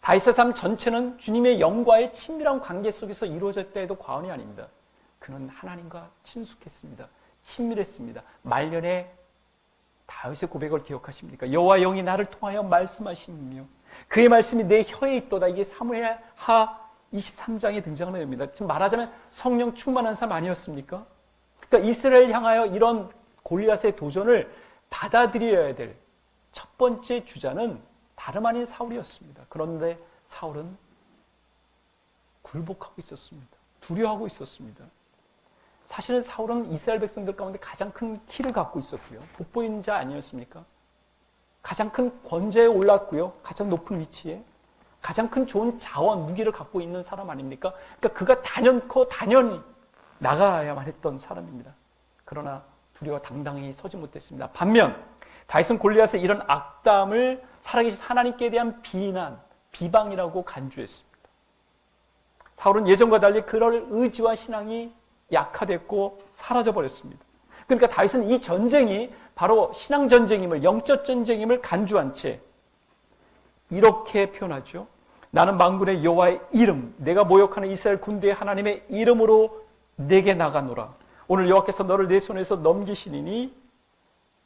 다윗의 삶 전체는 주님의 영과의 친밀한 관계 속에서 이루어졌다 해도 과언이 아닙니다. 그는 하나님과 친숙했습니다. 친밀했습니다. 말년에 다윗의 고백을 기억하십니까? 여호와 영이 나를 통하여 말씀하시며 그의 말씀이 내 혀에 있도다. 이게 사무엘하 23장에 등장하는 내용입니다. 지금 말하자면 성령 충만한 삶 아니었습니까? 그러니까 이스라엘 향하여 이런 골리앗의 도전을 받아들여야 될 첫 번째 주자는 다름 아닌 사울이었습니다. 그런데 사울은 굴복하고 있었습니다. 두려워하고 있었습니다. 사실은 사울은 이스라엘 백성들 가운데 가장 큰 키를 갖고 있었고요. 돋보이는 자 아니었습니까? 가장 큰 권좌에 올랐고요. 가장 높은 위치에. 가장 큰 좋은 자원, 무기를 갖고 있는 사람 아닙니까? 그러니까 그가 단연코 단연히 나가야만 했던 사람입니다. 그러나 두려워 당당히 서지 못했습니다. 반면 다윗은 골리앗의 이런 악담을 살아계신 하나님께 대한 비난, 비방이라고 간주했습니다. 사울은 예전과 달리 그럴 의지와 신앙이 약화됐고 사라져버렸습니다. 그러니까 다윗은 이 전쟁이 바로 신앙 전쟁임을, 영적 전쟁임을 간주한 채 이렇게 표현하죠. 나는 만군의 여호와의 이름, 내가 모욕하는 이스라엘 군대의 하나님의 이름으로 내게 나가노라. 오늘 여호와께서 너를 내 손에서 넘기시리니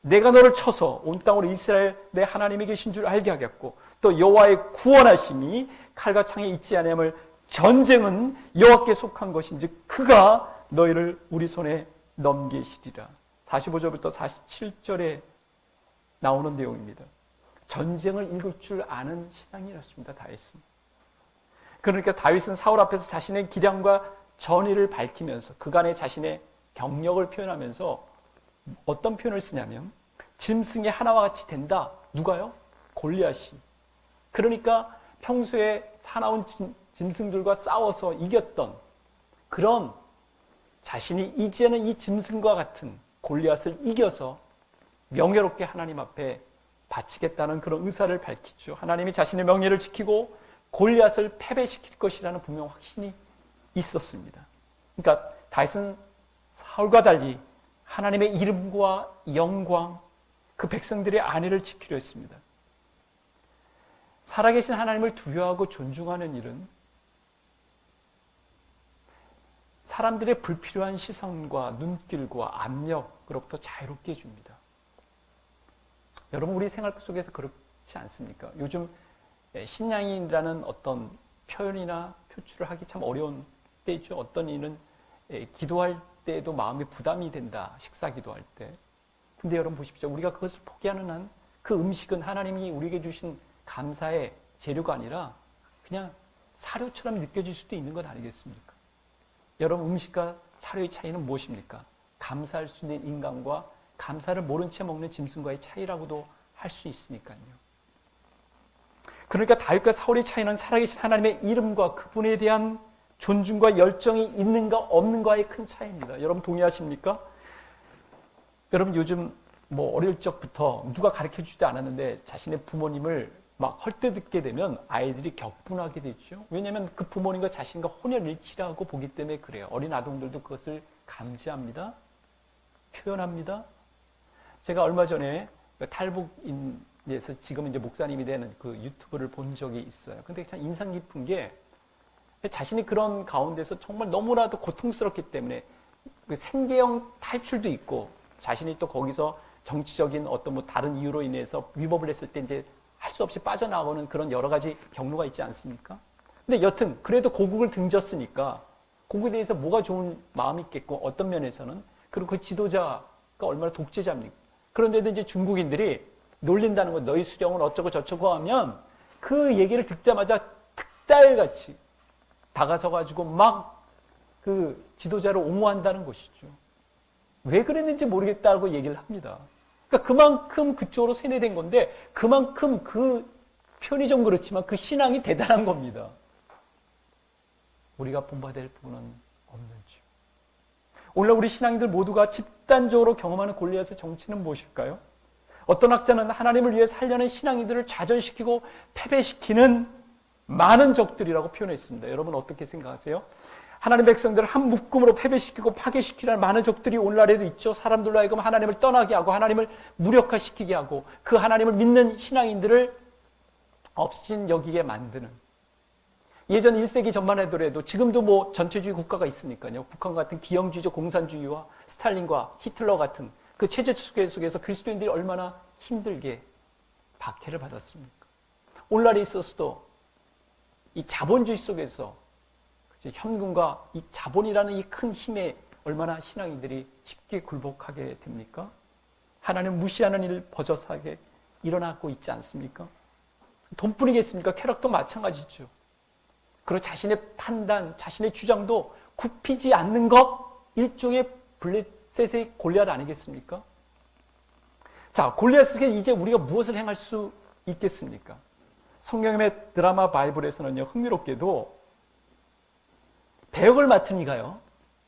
내가 너를 쳐서 온 땅으로 이스라엘 내 하나님이 계신 줄 알게 하겠고 또 여호와의 구원하심이 칼과 창에 있지 아니함을 전쟁은 여호와께 속한 것인지 그가 너희를 우리 손에 넘기시리라. 45절부터 47절에 나오는 내용입니다. 전쟁을 읽을 줄 아는 신앙이었습니다. 다윗은. 그러니까 다윗은 사울 앞에서 자신의 기량과 전의를 밝히면서 그간의 자신의 경력을 표현하면서 어떤 표현을 쓰냐면 짐승의 하나와 같이 된다. 누가요? 골리앗이. 그러니까 평소에 사나운 짐승들과 싸워서 이겼던 그런 자신이 이제는 이 짐승과 같은 골리앗을 이겨서 명예롭게 하나님 앞에 바치겠다는 그런 의사를 밝히죠. 하나님이 자신의 명예를 지키고 골리앗을 패배시킬 것이라는 분명 확신이 있었습니다. 그러니까 다윗은 사울과 달리 하나님의 이름과 영광, 그 백성들의 안위를 지키려 했습니다. 살아계신 하나님을 두려워하고 존중하는 일은 사람들의 불필요한 시선과 눈길과 압력으로부터 자유롭게 해줍니다. 여러분, 우리 생활 속에서 그렇지 않습니까? 요즘 신앙인이라는 어떤 표현이나 표출을 하기 참 어려운 때있죠. 어떤 이는 기도할 때도 마음이 부담이 된다. 식사 기도할 때. 근데 여러분 보십시오. 우리가 그것을 포기하는 한 그 음식은 하나님이 우리에게 주신 감사의 재료가 아니라 그냥 사료처럼 느껴질 수도 있는 것 아니겠습니까? 여러분, 음식과 사료의 차이는 무엇입니까? 감사할 수 있는 인간과 감사를 모른 채 먹는 짐승과의 차이라고도 할 수 있으니까요. 그러니까 다윗과 사울의 차이는 살아계신 하나님의 이름과 그분에 대한 존중과 열정이 있는가 없는가의 큰 차이입니다. 여러분 동의하십니까? 여러분 요즘 어릴 적부터 누가 가르쳐주지도 않았는데 자신의 부모님을 막 헐뜯게 되면 아이들이 격분하게 되죠. 왜냐하면 그 부모님과 자신과 혼연일치라고 보기 때문에 그래요. 어린 아동들도 그것을 감지합니다. 표현합니다. 제가 얼마 전에 탈북인에서 지금 이제 목사님이 되는 그 유튜브를 본 적이 있어요. 근데 참 인상 깊은 게 자신이 그런 가운데서 정말 너무나도 고통스럽기 때문에 그 생계형 탈출도 있고 자신이 또 거기서 정치적인 어떤 다른 이유로 인해서 위법을 했을 때 이제 할 수 없이 빠져나오는 그런 여러 가지 경로가 있지 않습니까? 근데 여튼 그래도 고국을 등졌으니까 고국에 대해서 뭐가 좋은 마음이 있겠고 어떤 면에서는 그리고 그 지도자가 얼마나 독재자입니까? 그런데도 이제 중국인들이 놀린다는 거 너희 수령은 어쩌고 저쩌고 하면 그 얘기를 듣자마자 특달같이 다가서가지고 막 그 지도자를 옹호한다는 것이죠. 왜 그랬는지 모르겠다고 얘기를 합니다. 그러니까 그만큼 그쪽으로 세뇌된 건데 그만큼 그 표현이 좀 그렇지만 그 신앙이 대단한 겁니다. 우리가 본받아야 될 부분은 없는지. 오늘날 우리 신앙인들 모두가 집단적으로 경험하는 골리앗의 정치는 무엇일까요? 어떤 학자는 하나님을 위해 살려는 신앙인들을 좌절시키고 패배시키는 많은 적들이라고 표현했습니다. 여러분 어떻게 생각하세요? 하나님 백성들을 한 묶음으로 패배시키고 파괴시키라는 많은 적들이 오늘날에도 있죠. 사람들로 하여금 하나님을 떠나게 하고 하나님을 무력화시키게 하고 그 하나님을 믿는 신앙인들을 없인 여기게 만드는. 예전 1세기 전만 하더라도 지금도 전체주의 국가가 있으니까요. 북한 같은 기형주의적 공산주의와 스탈린과 히틀러 같은 그 체제 속에서 그리스도인들이 얼마나 힘들게 박해를 받았습니까? 오늘날에 있어서도 이 자본주의 속에서 현금과 이 자본이라는 이 큰 힘에 얼마나 신앙인들이 쉽게 굴복하게 됩니까? 하나님 무시하는 일 버젓하게 일어나고 있지 않습니까? 돈뿐이겠습니까? 쾌락도 마찬가지죠. 그리고 자신의 판단, 자신의 주장도 굽히지 않는 것, 일종의 블레셋의 골리앗 아니겠습니까? 자, 골리앗에게 이제 우리가 무엇을 행할 수 있겠습니까? 성경의 드라마 바이블에서는요, 흥미롭게도 배역을 맡은 이가요,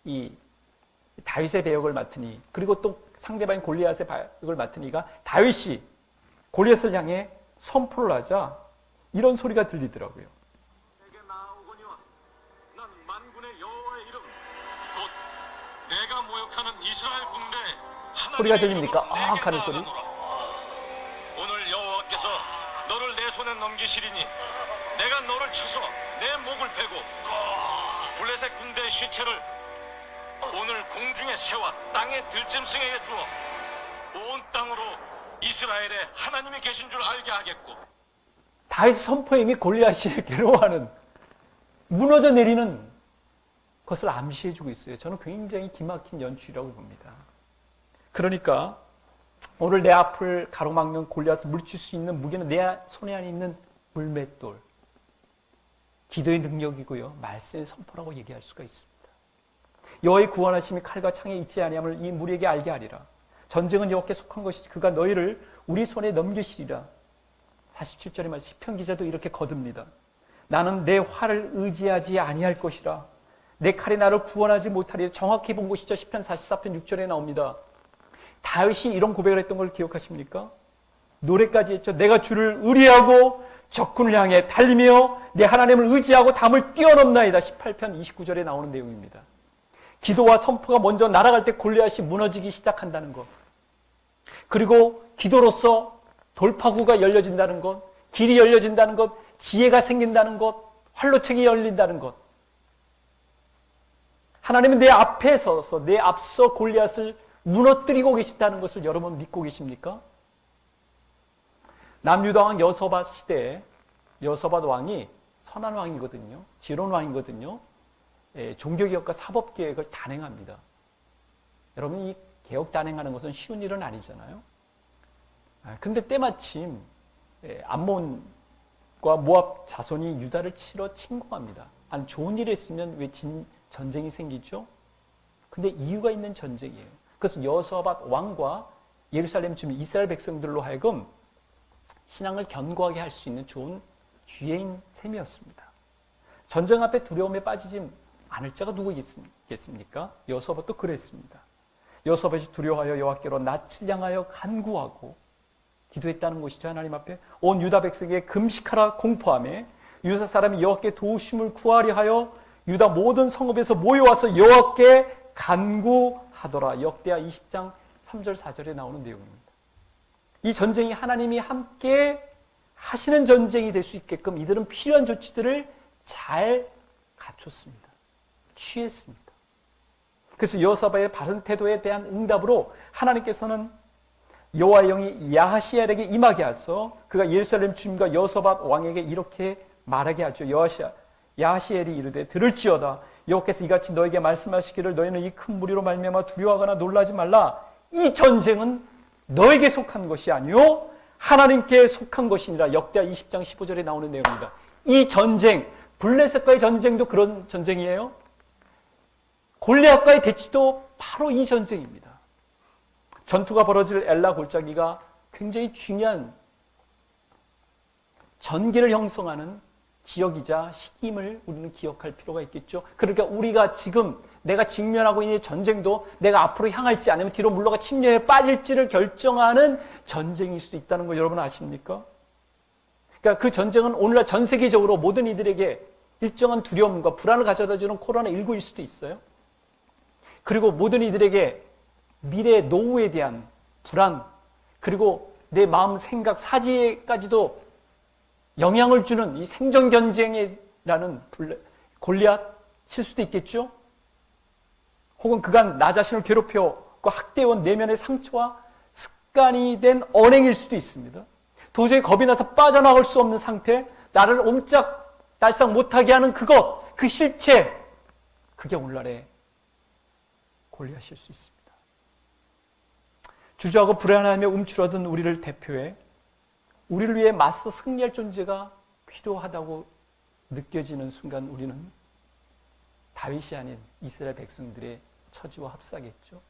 이 다윗의 배역을 맡은 이, 그리고 또 상대방인 골리앗의 배역을 맡은 이가 다윗이 골리앗을 향해 선포를 하자 이런 소리가 들리더라고요. 내게 나아오거니와 난 만군의 여호와의 이름 곧 내가 모욕하는 이스라엘 군대 하나님의 소리가 들립니까? 이름으로 아, 내게 하는 소리. 나아가노라. 오늘 여호와께서 너를 내 손에 넘기시리니 내가 너를 쳐서 내 목을 베고 블레셋 군대의 시체를 오늘 공중의 새와 땅의 들짐승에게 주어 온 땅으로 이스라엘에 하나님이 계신 줄 알게 하겠고. 다윗 선포에 이미 골리앗이 괴로워하는, 무너져 내리는 것을 암시해주고 있어요. 저는 굉장히 기막힌 연출이라고 봅니다. 그러니까 오늘 내 앞을 가로막는 골리앗을 물칠 수 있는 무기는 내 손에 안에 있는 물맷돌, 기도의 능력이고요, 말씀의 선포라고 얘기할 수가 있습니다. 여호와의 구원하심이 칼과 창에 있지 아니함을 이 무리에게 알게 하리라. 전쟁은 여호와께 속한 것이지 그가 너희를 우리 손에 넘기시리라. 47절의 말, 시편 기자도 이렇게 거듭니다. 나는 내 활을 의지하지 아니할 것이라. 내 칼이 나를 구원하지 못하리라. 정확히 본 것이죠. 시편 44편 6절에 나옵니다. 다윗이 이런 고백을 했던 걸 기억하십니까? 노래까지 했죠. 내가 주를 의리하고 적군을 향해 달리며 내 하나님을 의지하고 담을 뛰어넘나이다. 18편 29절에 나오는 내용입니다. 기도와 선포가 먼저 날아갈 때 골리앗이 무너지기 시작한다는 것, 그리고 기도로서 돌파구가 열려진다는 것, 길이 열려진다는 것, 지혜가 생긴다는 것, 활로책이 열린다는 것. 하나님은 내 앞에 서서 내 앞서 골리앗을 무너뜨리고 계시다는 것을 여러분 믿고 계십니까? 남유다 왕 여호사밧 시대에 여호사밧 왕이 선한 왕이거든요. 지혜로운 왕이거든요. 종교개혁과 사법개혁을 단행합니다. 여러분, 이 개혁 단행하는 것은 쉬운 일은 아니잖아요. 그런데 때마침 암몬과 모압 자손이 유다를 치러 침공합니다. 아니, 좋은 일을 했으면 왜 전쟁이 생기죠? 근데 이유가 있는 전쟁이에요. 그래서 여호사밧 왕과 예루살렘 주민 이스라엘 백성들로 하여금 신앙을 견고하게 할 수 있는 좋은 기회인 셈이었습니다. 전쟁 앞에 두려움에 빠지지 않을 자가 누구겠습니까? 여호사밧도 그랬습니다. 여호사밧이 두려워하여 여호와께로 낯을 향하여 간구하고 기도했다는 것이죠. 하나님 앞에 온 유다 백성에게 금식하라 공포하며 유다 사람이 여호와께 도우심을 구하려 하여 유다 모든 성읍에서 모여와서 여호와께 간구하더라. 역대하 20장 3절 4절에 나오는 내용입니다. 이 전쟁이 하나님이 함께 하시는 전쟁이 될 수 있게끔 이들은 필요한 조치들을 잘 갖췄습니다. 취했습니다. 그래서 여호사밧의 바른 태도에 대한 응답으로 하나님께서는 여호와의 영이 야하시엘에게 임하게 하셔서 그가 예루살렘 주민과 여호사밧 왕에게 이렇게 말하게 하죠. 야하시엘이 이르되 들을지어다. 여호와께서 이같이 너에게 말씀하시기를 너희는 이 큰 무리로 말미암아 두려워하거나 놀라지 말라. 이 전쟁은 너에게 속한 것이 아니요 하나님께 속한 것이니라. 역대하 20장 15절에 나오는 내용입니다. 이 전쟁, 블레셋과의 전쟁도 그런 전쟁이에요. 골리앗과의 대치도 바로 이 전쟁입니다. 전투가 벌어질 엘라 골짜기가 굉장히 중요한 전기를 형성하는 지역이자 시기임을 우리는 기억할 필요가 있겠죠. 그러니까 우리가 지금 내가 직면하고 있는 전쟁도 내가 앞으로 향할지 아니면 뒤로 물러가 침략에 빠질지를 결정하는 전쟁일 수도 있다는 거 여러분 아십니까? 그러니까 그 전쟁은 오늘날 전 세계적으로 모든 이들에게 일정한 두려움과 불안을 가져다주는 코로나19일 수도 있어요. 그리고 모든 이들에게 미래의 노후에 대한 불안, 그리고 내 마음, 생각, 사지에까지도 영향을 주는 이 생존 경쟁이라는 골리앗일 수도 있겠죠. 혹은 그간 나 자신을 괴롭혀고 학대해온 내면의 상처와 습관이 된 언행일 수도 있습니다. 도저히 겁이 나서 빠져나올 수 없는 상태, 나를 옴짝달싹 못하게 하는 그것, 그 실체, 그게 오늘날의 골리앗일 수 있습니다. 주저하고 불안하며 움츠러든 우리를 대표해 우리를 위해 맞서 승리할 존재가 필요하다고 느껴지는 순간 우리는 다윗이 아닌 이스라엘 백성들의 처지와 흡사겠죠.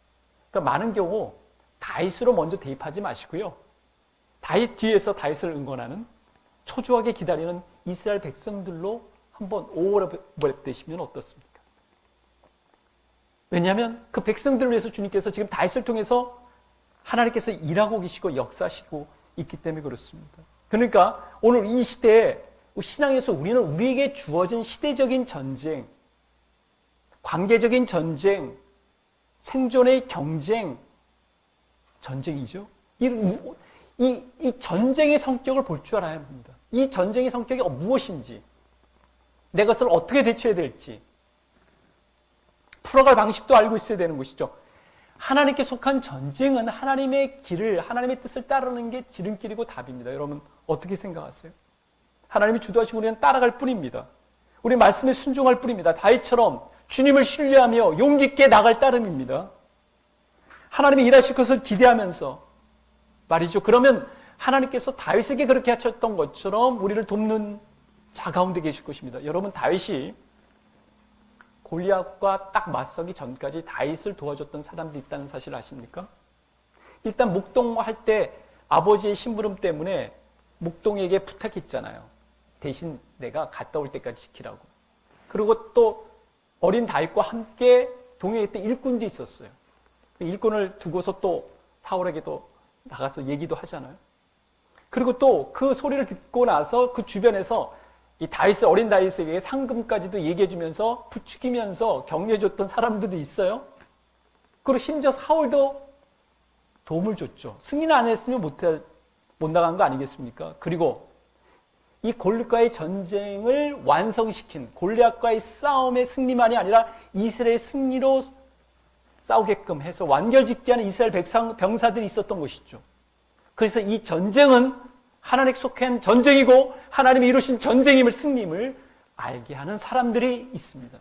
그러니까 많은 경우 다윗으로 먼저 대입하지 마시고요. 다윗 뒤에서 다윗을 응원하는 초조하게 기다리는 이스라엘 백성들로 한번 오버랩되시면 어떻습니까? 왜냐하면 그 백성들을 위해서 주님께서 지금 다윗을 통해서 하나님께서 일하고 계시고 역사하시고 있기 때문에 그렇습니다. 그러니까 오늘 이 시대에 신앙에서 우리는 우리에게 주어진 시대적인 전쟁, 관계적인 전쟁, 생존의 경쟁, 전쟁이죠. 이 전쟁의 성격을 볼 줄 알아야 합니다. 이 전쟁의 성격이 무엇인지, 내 것을 어떻게 대처해야 될지, 풀어갈 방식도 알고 있어야 되는 것이죠. 하나님께 속한 전쟁은 하나님의 길을, 하나님의 뜻을 따르는 게 지름길이고 답입니다. 여러분 어떻게 생각하세요? 하나님이 주도하시고 우리는 따라갈 뿐입니다. 우리 말씀에 순종할 뿐입니다. 다윗처럼 주님을 신뢰하며 용기 있게 나갈 따름입니다. 하나님이 일하실 것을 기대하면서 말이죠. 그러면 하나님께서 다윗에게 그렇게 하셨던 것처럼 우리를 돕는 자 가운데 계실 것입니다. 여러분 다윗이 골리앗과 딱 맞서기 전까지 다윗을 도와줬던 사람들이 있다는 사실 아십니까? 일단 목동할 때 아버지의 심부름 때문에 목동에게 부탁했잖아요. 대신 내가 갔다 올 때까지 지키라고. 그리고 또 어린 다윗과 함께 동행했던 일꾼도 있었어요. 일꾼을 두고서 또 사울에게도 나가서 얘기도 하잖아요. 그리고 또 그 소리를 듣고 나서 그 주변에서 이 다윗의 어린 다윗에게 상금까지도 얘기해주면서 부추기면서 격려해줬던 사람들도 있어요. 그리고 심지어 사울도 도움을 줬죠. 승인 안 했으면 못 나간 거 아니겠습니까? 그리고 이 골리앗과의 전쟁을 완성시킨 골리앗과의 싸움의 승리만이 아니라 이스라엘의 승리로 싸우게끔 해서 완결짓게 하는 이스라엘 병사들이 있었던 것이죠. 그래서 이 전쟁은 하나님께 속한 전쟁이고 하나님이 이루신 전쟁임을, 승리임을 알게 하는 사람들이 있습니다.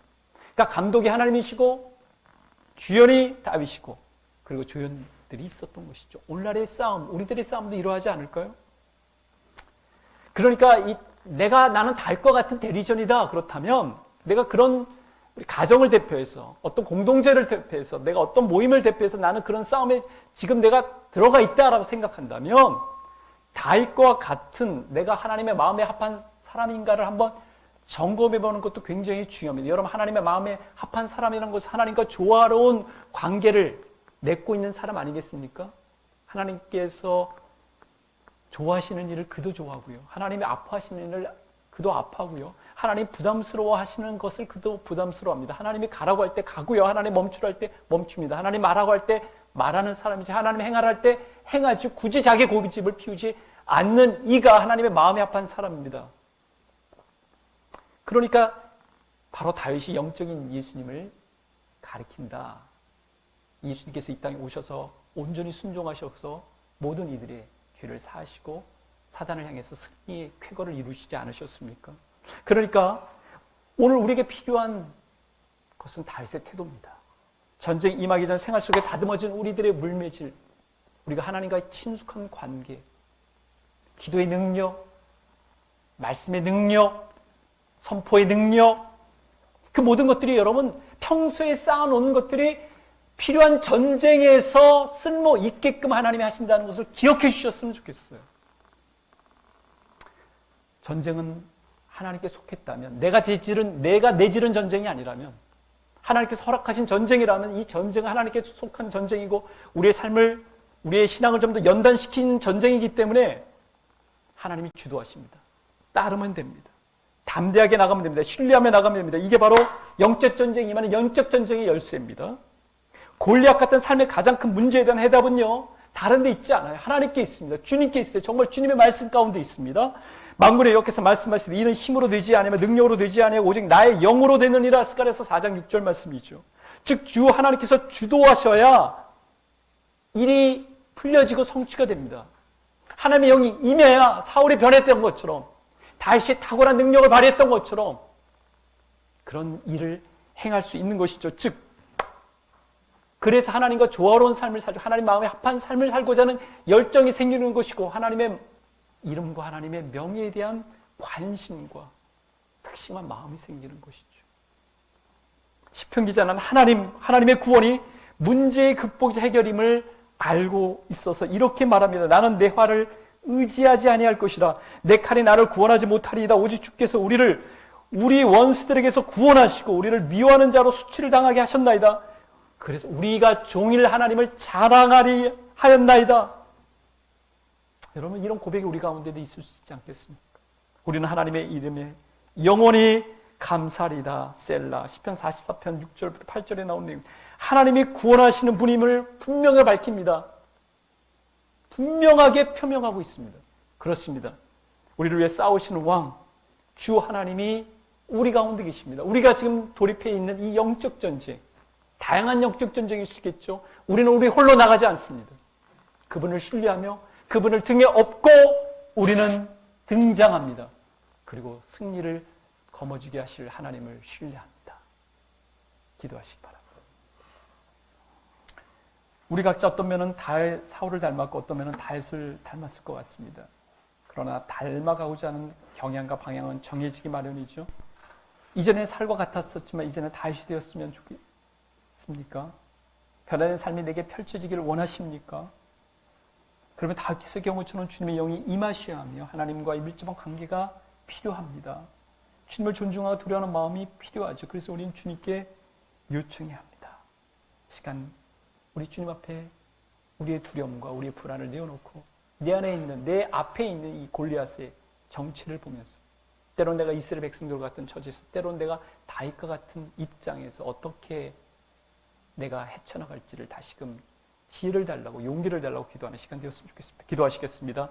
그러니까 감독이 하나님이시고 주연이 다윗이고 그리고 조연들이 있었던 것이죠. 오늘날의 싸움, 우리들의 싸움도 이러하지 않을까요? 그러니까 나는 다윗과 같은 대리전이다. 그렇다면 내가 그런 우리 가정을 대표해서 어떤 공동체를 대표해서 내가 어떤 모임을 대표해서 나는 그런 싸움에 지금 내가 들어가 있다라고 생각한다면 다윗과 같은 내가 하나님의 마음에 합한 사람인가를 한번 점검해보는 것도 굉장히 중요합니다. 여러분 하나님의 마음에 합한 사람이라는 것은 하나님과 조화로운 관계를 맺고 있는 사람 아니겠습니까? 하나님께서 좋아하시는 일을 그도 좋아하고요. 하나님이 아파하시는 일을 그도 아파하고요. 하나님 부담스러워 하시는 것을 그도 부담스러워합니다. 하나님이 가라고 할 때 가고요. 하나님 멈추라 할 때 멈춥니다. 하나님 말하고 할 때 말하는 사람이지 하나님 행하라 할 때 행하지 굳이 자기 고집을 피우지 않는 이가 하나님의 마음에 합한 사람입니다. 그러니까 바로 다윗이 영적인 예수님을 가리킨다. 예수님께서 이 땅에 오셔서 온전히 순종하셔서 모든 이들의 죄를 사하시고 사단을 향해서 승리의 쾌거를 이루시지 않으셨습니까? 그러니까 오늘 우리에게 필요한 것은 다윗의 태도입니다. 전쟁 임하기 전 생활 속에 다듬어진 우리들의 물매질, 우리가 하나님과의 친숙한 관계, 기도의 능력, 말씀의 능력, 선포의 능력, 그 모든 것들이 여러분 평소에 쌓아놓은 것들이 필요한 전쟁에서 쓸모 있게끔 하나님이 하신다는 것을 기억해 주셨으면 좋겠어요. 전쟁은 하나님께 속했다면, 내가 내지른 전쟁이 아니라면, 하나님께서 허락하신 전쟁이라면 이 전쟁은 하나님께 속한 전쟁이고 우리의 삶을, 우리의 신앙을 좀 더 연단시키는 전쟁이기 때문에 하나님이 주도하십니다. 따르면 됩니다. 담대하게 나가면 됩니다. 신뢰하며 나가면 됩니다. 이게 바로 영적 전쟁이면 영적 전쟁의 열쇠입니다. 골리앗 같은 삶의 가장 큰 문제에 대한 해답은요, 다른 데 있지 않아요. 하나님께 있습니다. 주님께 있어요. 정말 주님의 말씀 가운데 있습니다. 만군의 여호와께서 말씀하시되 이는 힘으로 되지 아니하며 능력으로 되지 아니하고 오직 나의 영으로 되느니라. 스가랴서 4장 6절 말씀이죠. 즉 주 하나님께서 주도하셔야 일이 풀려지고 성취가 됩니다. 하나님의 영이 임해야 사울이 변했던 것처럼, 다윗이 탁월한 능력을 발휘했던 것처럼 그런 일을 행할 수 있는 것이죠. 즉 그래서 하나님과 조화로운 삶을 살고 하나님 마음에 합한 삶을 살고자 하는 열정이 생기는 것이고, 하나님의 이름과 하나님의 명예에 대한 관심과 특심한 마음이 생기는 것이죠. 시편 기자는 하나님의 구원이 문제의 극복이자 해결임을 알고 있어서 이렇게 말합니다. 나는 내 활을 의지하지 아니할 것이라. 내 칼이 나를 구원하지 못하리이다. 오직 주께서 우리 원수들에게서 구원하시고 우리를 미워하는 자로 수치를 당하게 하셨나이다. 그래서 우리가 종일 하나님을 자랑하리 하였나이다. 여러분, 이런 고백이 우리 가운데도 있을 수 있지 않겠습니까? 우리는 하나님의 이름에 영원히 감사리다. 셀라. 시편 44편 6절부터 8절에 나온 내용. 하나님이 구원하시는 분임을 분명히 밝힙니다. 분명하게 표명하고 있습니다. 그렇습니다. 우리를 위해 싸우시는 왕, 주 하나님이 우리 가운데 계십니다. 우리가 지금 돌입해 있는 이 영적 전쟁, 다양한 영적 전쟁일 수 있겠죠. 우리는 우리 홀로 나가지 않습니다. 그분을 신뢰하며 그분을 등에 업고 우리는 등장합니다. 그리고 승리를 거머쥐게 하실 하나님을 신뢰합니다. 기도하시기 바랍니다. 우리 각자 어떤 면은 사울을 닮았고 어떤 면은 다윗을 닮았을 것 같습니다. 그러나 닮아가고자 하는 경향과 방향은 정해지기 마련이죠. 이전에 사울과 같았었지만 이제는 다윗이 되었으면 좋겠습니까? 변화된 삶이 내게 펼쳐지기를 원하십니까? 그러면 다윗의 경우처럼 주님의 영이 임하셔야 하며 하나님과의 밀접한 관계가 필요합니다. 주님을 존중하고 두려워하는 마음이 필요하죠. 그래서 우리는 주님께 요청해야 합니다. 시간 우리 주님 앞에 우리의 두려움과 우리의 불안을 내어놓고 내 안에 있는, 내 앞에 있는 이 골리앗의 정체를 보면서 때론 내가 이스라엘 백성들과 같은 처지에서 때론 내가 다윗과 같은 입장에서 어떻게 내가 헤쳐나갈지를 다시금 지혜를 달라고 용기를 달라고 기도하는 시간 되었으면 좋겠습니다. 기도하시겠습니다.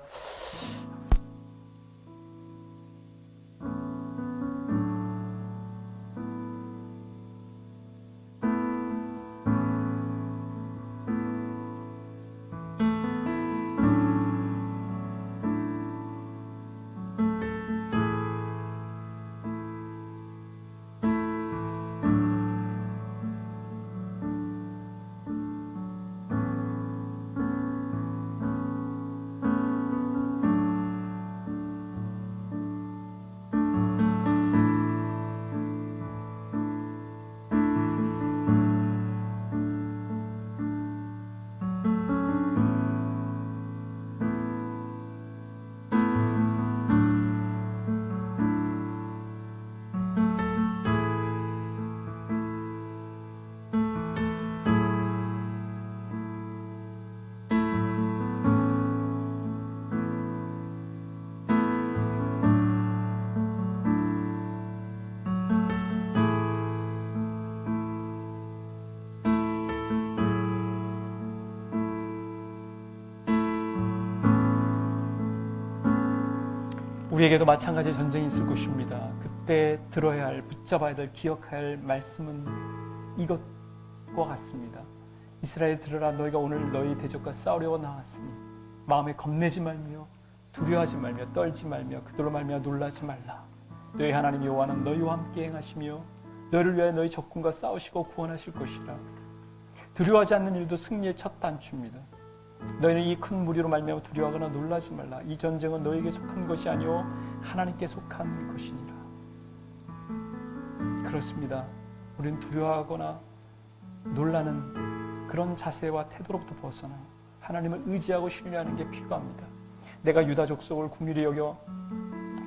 우리에게도 마찬가지의 전쟁이 있을 것입니다. 그때 들어야 할, 붙잡아야 될, 기억해야 할 말씀은 이것과 같습니다. 이스라엘 들으라. 너희가 오늘 너희 대적과 싸우려고 나왔으니 마음에 겁내지 말며 두려워하지 말며 떨지 말며 그들로 말미암아 놀라지 말라. 너희 하나님 여호와는 너희와 함께 행하시며 너희를 위하여 너희 적군과 싸우시고 구원하실 것이라. 두려워하지 않는 일도 승리의 첫 단추입니다. 너희는 이 큰 무리로 말미암아 두려워하거나 놀라지 말라. 이 전쟁은 너희에게 속한 것이 아니오 하나님께 속한 것이니라. 그렇습니다. 우리는 두려워하거나 놀라는 그런 자세와 태도로부터 벗어나 하나님을 의지하고 신뢰하는 게 필요합니다. 내가 유다 족속을 긍휼히 여겨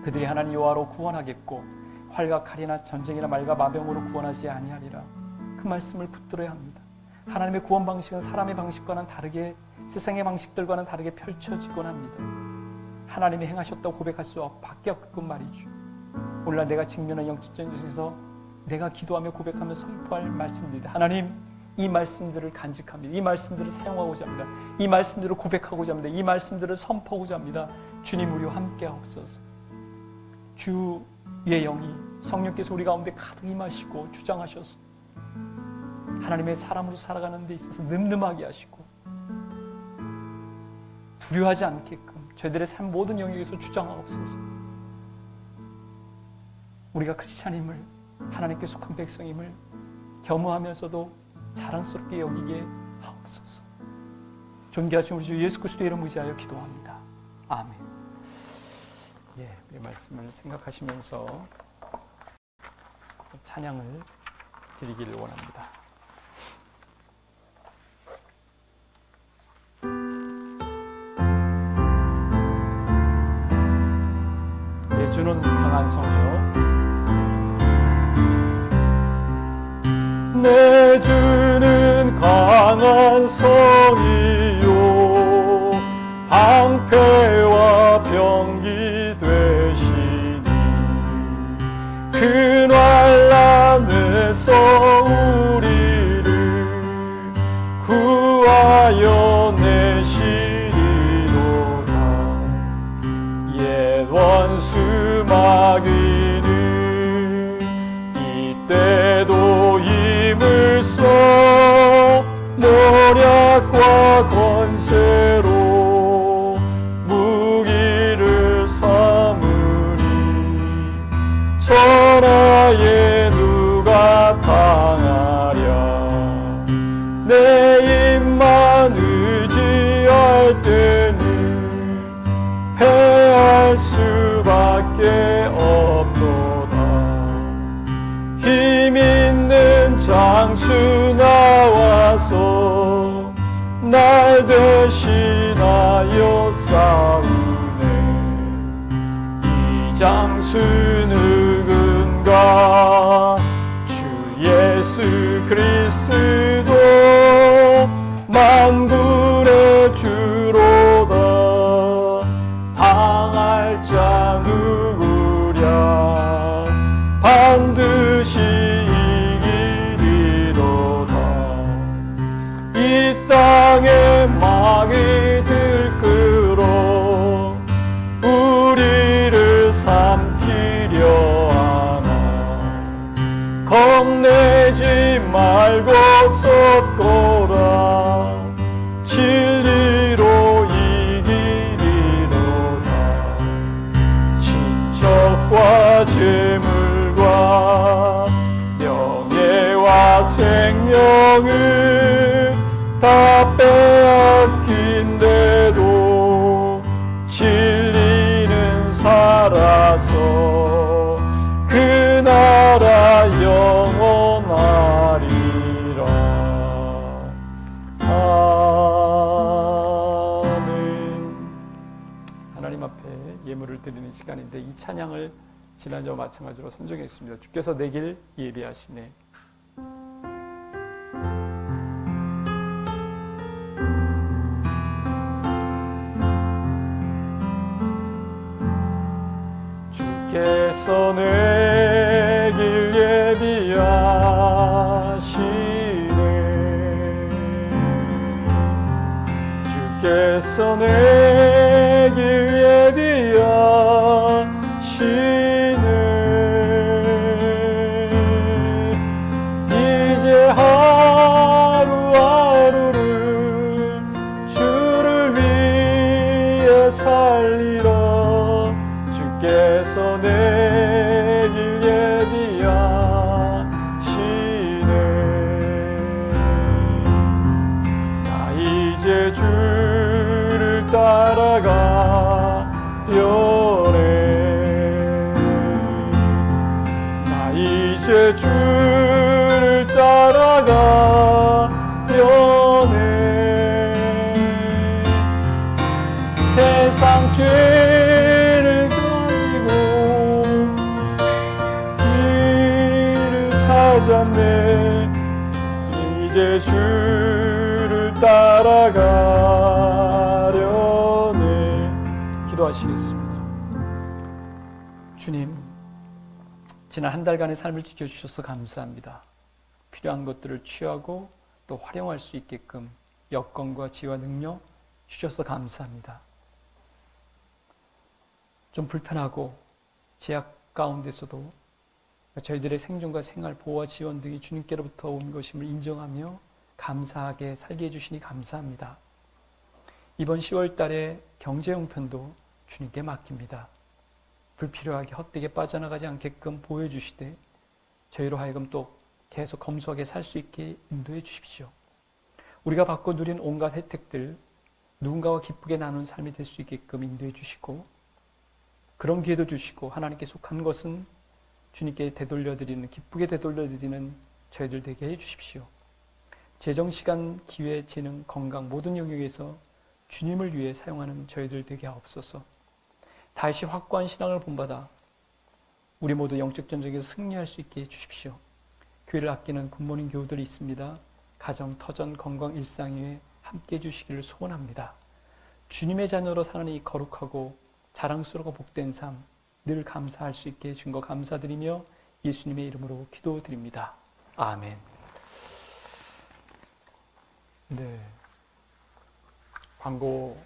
그들이 하나님 여호와로 구원하겠고 활과 칼이나 전쟁이나 말과 마병으로 구원하지 아니하리라. 그 말씀을 붙들어야 합니다. 하나님의 구원 방식은 사람의 방식과는 다르게, 세상의 방식들과는 다르게 펼쳐지곤 합니다. 하나님이 행하셨다고 고백할 수밖에 없고 말이죠. 오늘날 내가 직면한 영적 전쟁에서 내가 기도하며 고백하며 선포할 말씀입니다. 하나님, 이 말씀들을 간직합니다. 이 말씀들을 사용하고자 합니다. 이 말씀들을 고백하고자 합니다. 이 말씀들을 선포하고자 합니다. 주님, 우리와 함께 하옵소서. 주의 영이, 성령께서 우리 가운데 가득 임하시고 주장하셔서 하나님의 사람으로 살아가는 데 있어서 늠름하게 하시고 두려워하지 않게끔 저희들의 삶 모든 영역에서 주장하옵소서. 우리가 크리스찬임을, 하나님께 속한 백성임을 겸허하면서도 자랑스럽게 여기게 하옵소서. 존귀하신 우리 주 예수 그리스도의 이름 의지하여 기도합니다. 아멘. 이 말씀을 생각하시면서 찬양을 드리기를 원합니다. 예주는 강한 성이요 내 주는 강한 성이요 방패와 병기 되시니 그 난란에서 우리를 구하여 내시리로다. 옛 원수 마귀는 이때도 힘을 써 노략과 권세로 무기를 삼으니 천하에 누가 당하랴. 내 입만 의지할 때는 패할 수밖에 없도다. 힘 있는 장수 나와서 날 대신하여 싸우네. 이 장수 누군가 주 예수 그리스도 만군의 주로다. 당할 자 누구랴 반드시 이기리로다. 이 땅에 막이 들끓어 우리를 삼키려 하나 겁내지 말고 섰거라. 진리로 이기리로다. 친척과 재물과 명예와 생명을 다 빼앗긴데도 진리는 살아서 그 나라 영원하리라. 아멘. 하나님 앞에 예물을 드리는 시간인데 이 찬양을 지난주와 마찬가지로 선정했습니다. 주께서 내 길 예비하시네. 주께서 내 길 예비하시네. 주께서 내 길 예비하시네. 이제 하루하루를 주를 위해 살리라. 주께서 내 길 예비하시네. 나 이제 주를 따라가려네. 나 이제 주를 따라가려네. 세상 죄를 찾았네. 이제 주를 따라가려네. 기도하시겠습니다. 주님, 지난 한 달간의 삶을 지켜주셔서 감사합니다. 필요한 것들을 취하고 또 활용할 수 있게끔 여건과 지혜와 능력 주셔서 감사합니다. 좀 불편하고 제약 가운데서도 저희들의 생존과 생활, 보호와 지원 등이 주님께로부터 온 것임을 인정하며 감사하게 살게 해주시니 감사합니다. 이번 10월 달에 경제 형편도 주님께 맡깁니다. 불필요하게 헛되게 빠져나가지 않게끔 보여주시되 저희로 하여금 또 계속 검소하게 살 수 있게 인도해 주십시오. 우리가 받고 누린 온갖 혜택들 누군가와 기쁘게 나눈 삶이 될 수 있게끔 인도해 주시고 그런 기회도 주시고 하나님께 속한 것은 주님께 되돌려드리는, 기쁘게 되돌려드리는 저희들 되게 해주십시오. 재정, 시간, 기회, 재능, 건강 모든 영역에서 주님을 위해 사용하는 저희들 되게 하옵소서. 다시 확고한 신앙을 본받아 우리 모두 영적 전쟁에서 승리할 수 있게 해주십시오. 교회를 아끼는 굿모닝 교우들이 있습니다. 가정, 터전, 건강, 일상 위에 함께 해주시기를 소원합니다. 주님의 자녀로 사는 이 거룩하고 자랑스럽고 복된 삶 늘 감사할 수 있게 해준 거 감사드리며 예수님의 이름으로 기도드립니다. 아멘. 네, 광고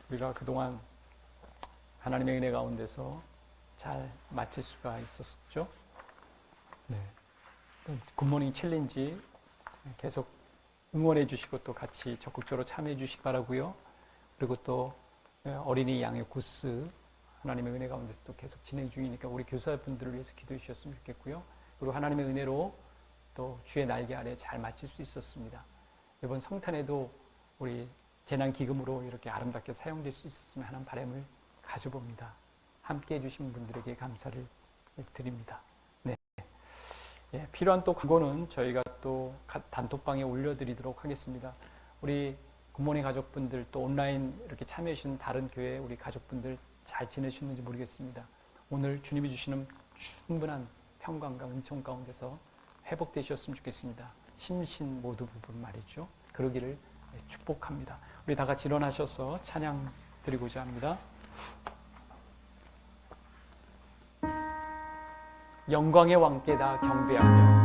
우리가 그동안 하나님의 은혜 가운데서 잘 마칠 수가 있었죠. 네, 굿모닝 챌린지 계속 응원해 주시고 또 같이 적극적으로 참여해 주시기 바라고요. 그리고 또 어린이 양육 코스 하나님의 은혜 가운데서도 계속 진행 중이니까 우리 교사분들을 위해서 기도해 주셨으면 좋겠고요. 그리고 하나님의 은혜로 또 주의 날개 아래 잘 마칠 수 있었습니다. 이번 성탄에도 우리 재난기금으로 이렇게 아름답게 사용될 수 있었으면 하는 바람을 가져봅니다. 함께 해주신 분들에게 감사를 드립니다. 네. 예, 필요한 또 광고는 저희가 또 단톡방에 올려드리도록 하겠습니다. 우리 굿모닝 가족분들 또 온라인 이렇게 참여해주신 다른 교회 우리 가족분들 잘 지내셨는지 모르겠습니다. 오늘 주님이 주시는 충분한 평강과 은총 가운데서 회복되셨으면 좋겠습니다. 심신 모두 부분 말이죠. 그러기를 축복합니다. 우리 다 같이 일어나셔서 찬양 드리고자 합니다. 영광의 왕께 다 경배하며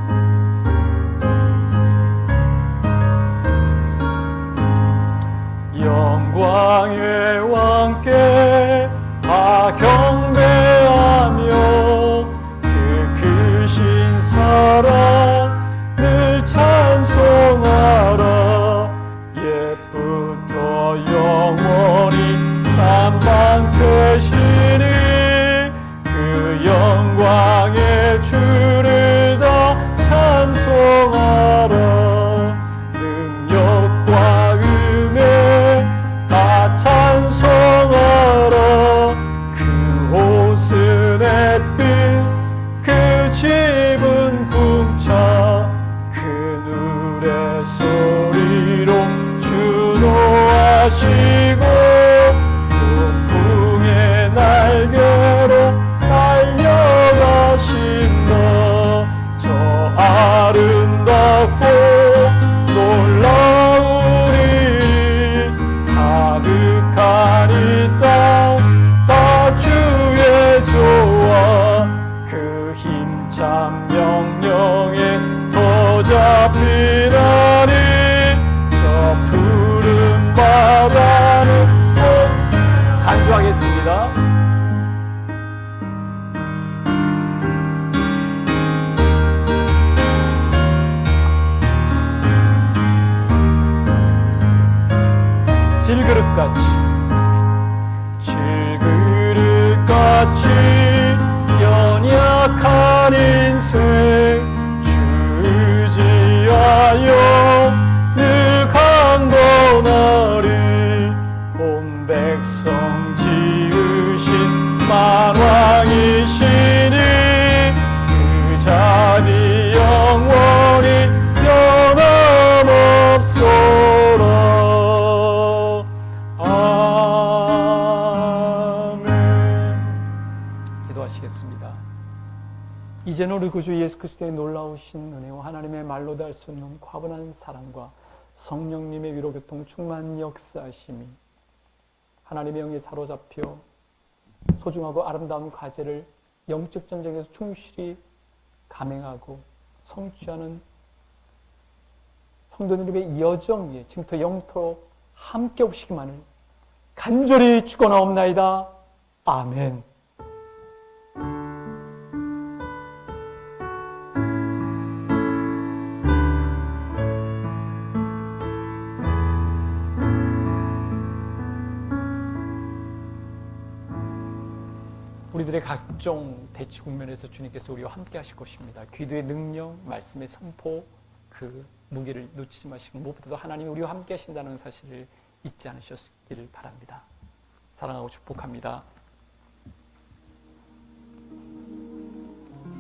영광의 왕께 다 경배하며 그 크신 사랑 늘 찬송하라. 옛부터 영원히 참만 되시니 그 영광의 주를 다 찬송하라. 능력과 은혜 다 찬송하라. 그 옷은 햇빛 그 집은 궁창 그늘의 소리로 주노하시고 폭풍의 날개로 달려가신다. 저 아름답고 놀라우리 가득한 이 땅 다 주의 조화 그 힘찬 명령에 더 잡히다니 저 푸른 바다는 꼭 간주하겠습니다. 질그릇같이 연약한 인생 주지하여 늘 강건하리. 온 백성 지으신 만왕이시니 그 자비 영원히 변함없소라. 이제는 우리 구주 예수 그리스도의 놀라우신 은혜와 하나님의 말로 다 할 수 없는 과분한 사랑과 성령님의 위로 교통 충만 역사하심이 하나님의 영에 사로잡혀 소중하고 아름다운 과제를 영적 전쟁에서 충실히 감행하고 성취하는 성도님의 여정 위에 지금부터 영토록 함께 오시기만을 간절히 축원하옵나이다. 아멘. 우리들의 각종 대치 국면에서 주님께서 우리와 함께 하실 것입니다. 기도의 능력, 말씀의 선포, 그 무게를 놓치지 마시고 무엇보다도 하나님이 우리와 함께 하신다는 사실을 잊지 않으셨기를 바랍니다. 사랑하고 축복합니다.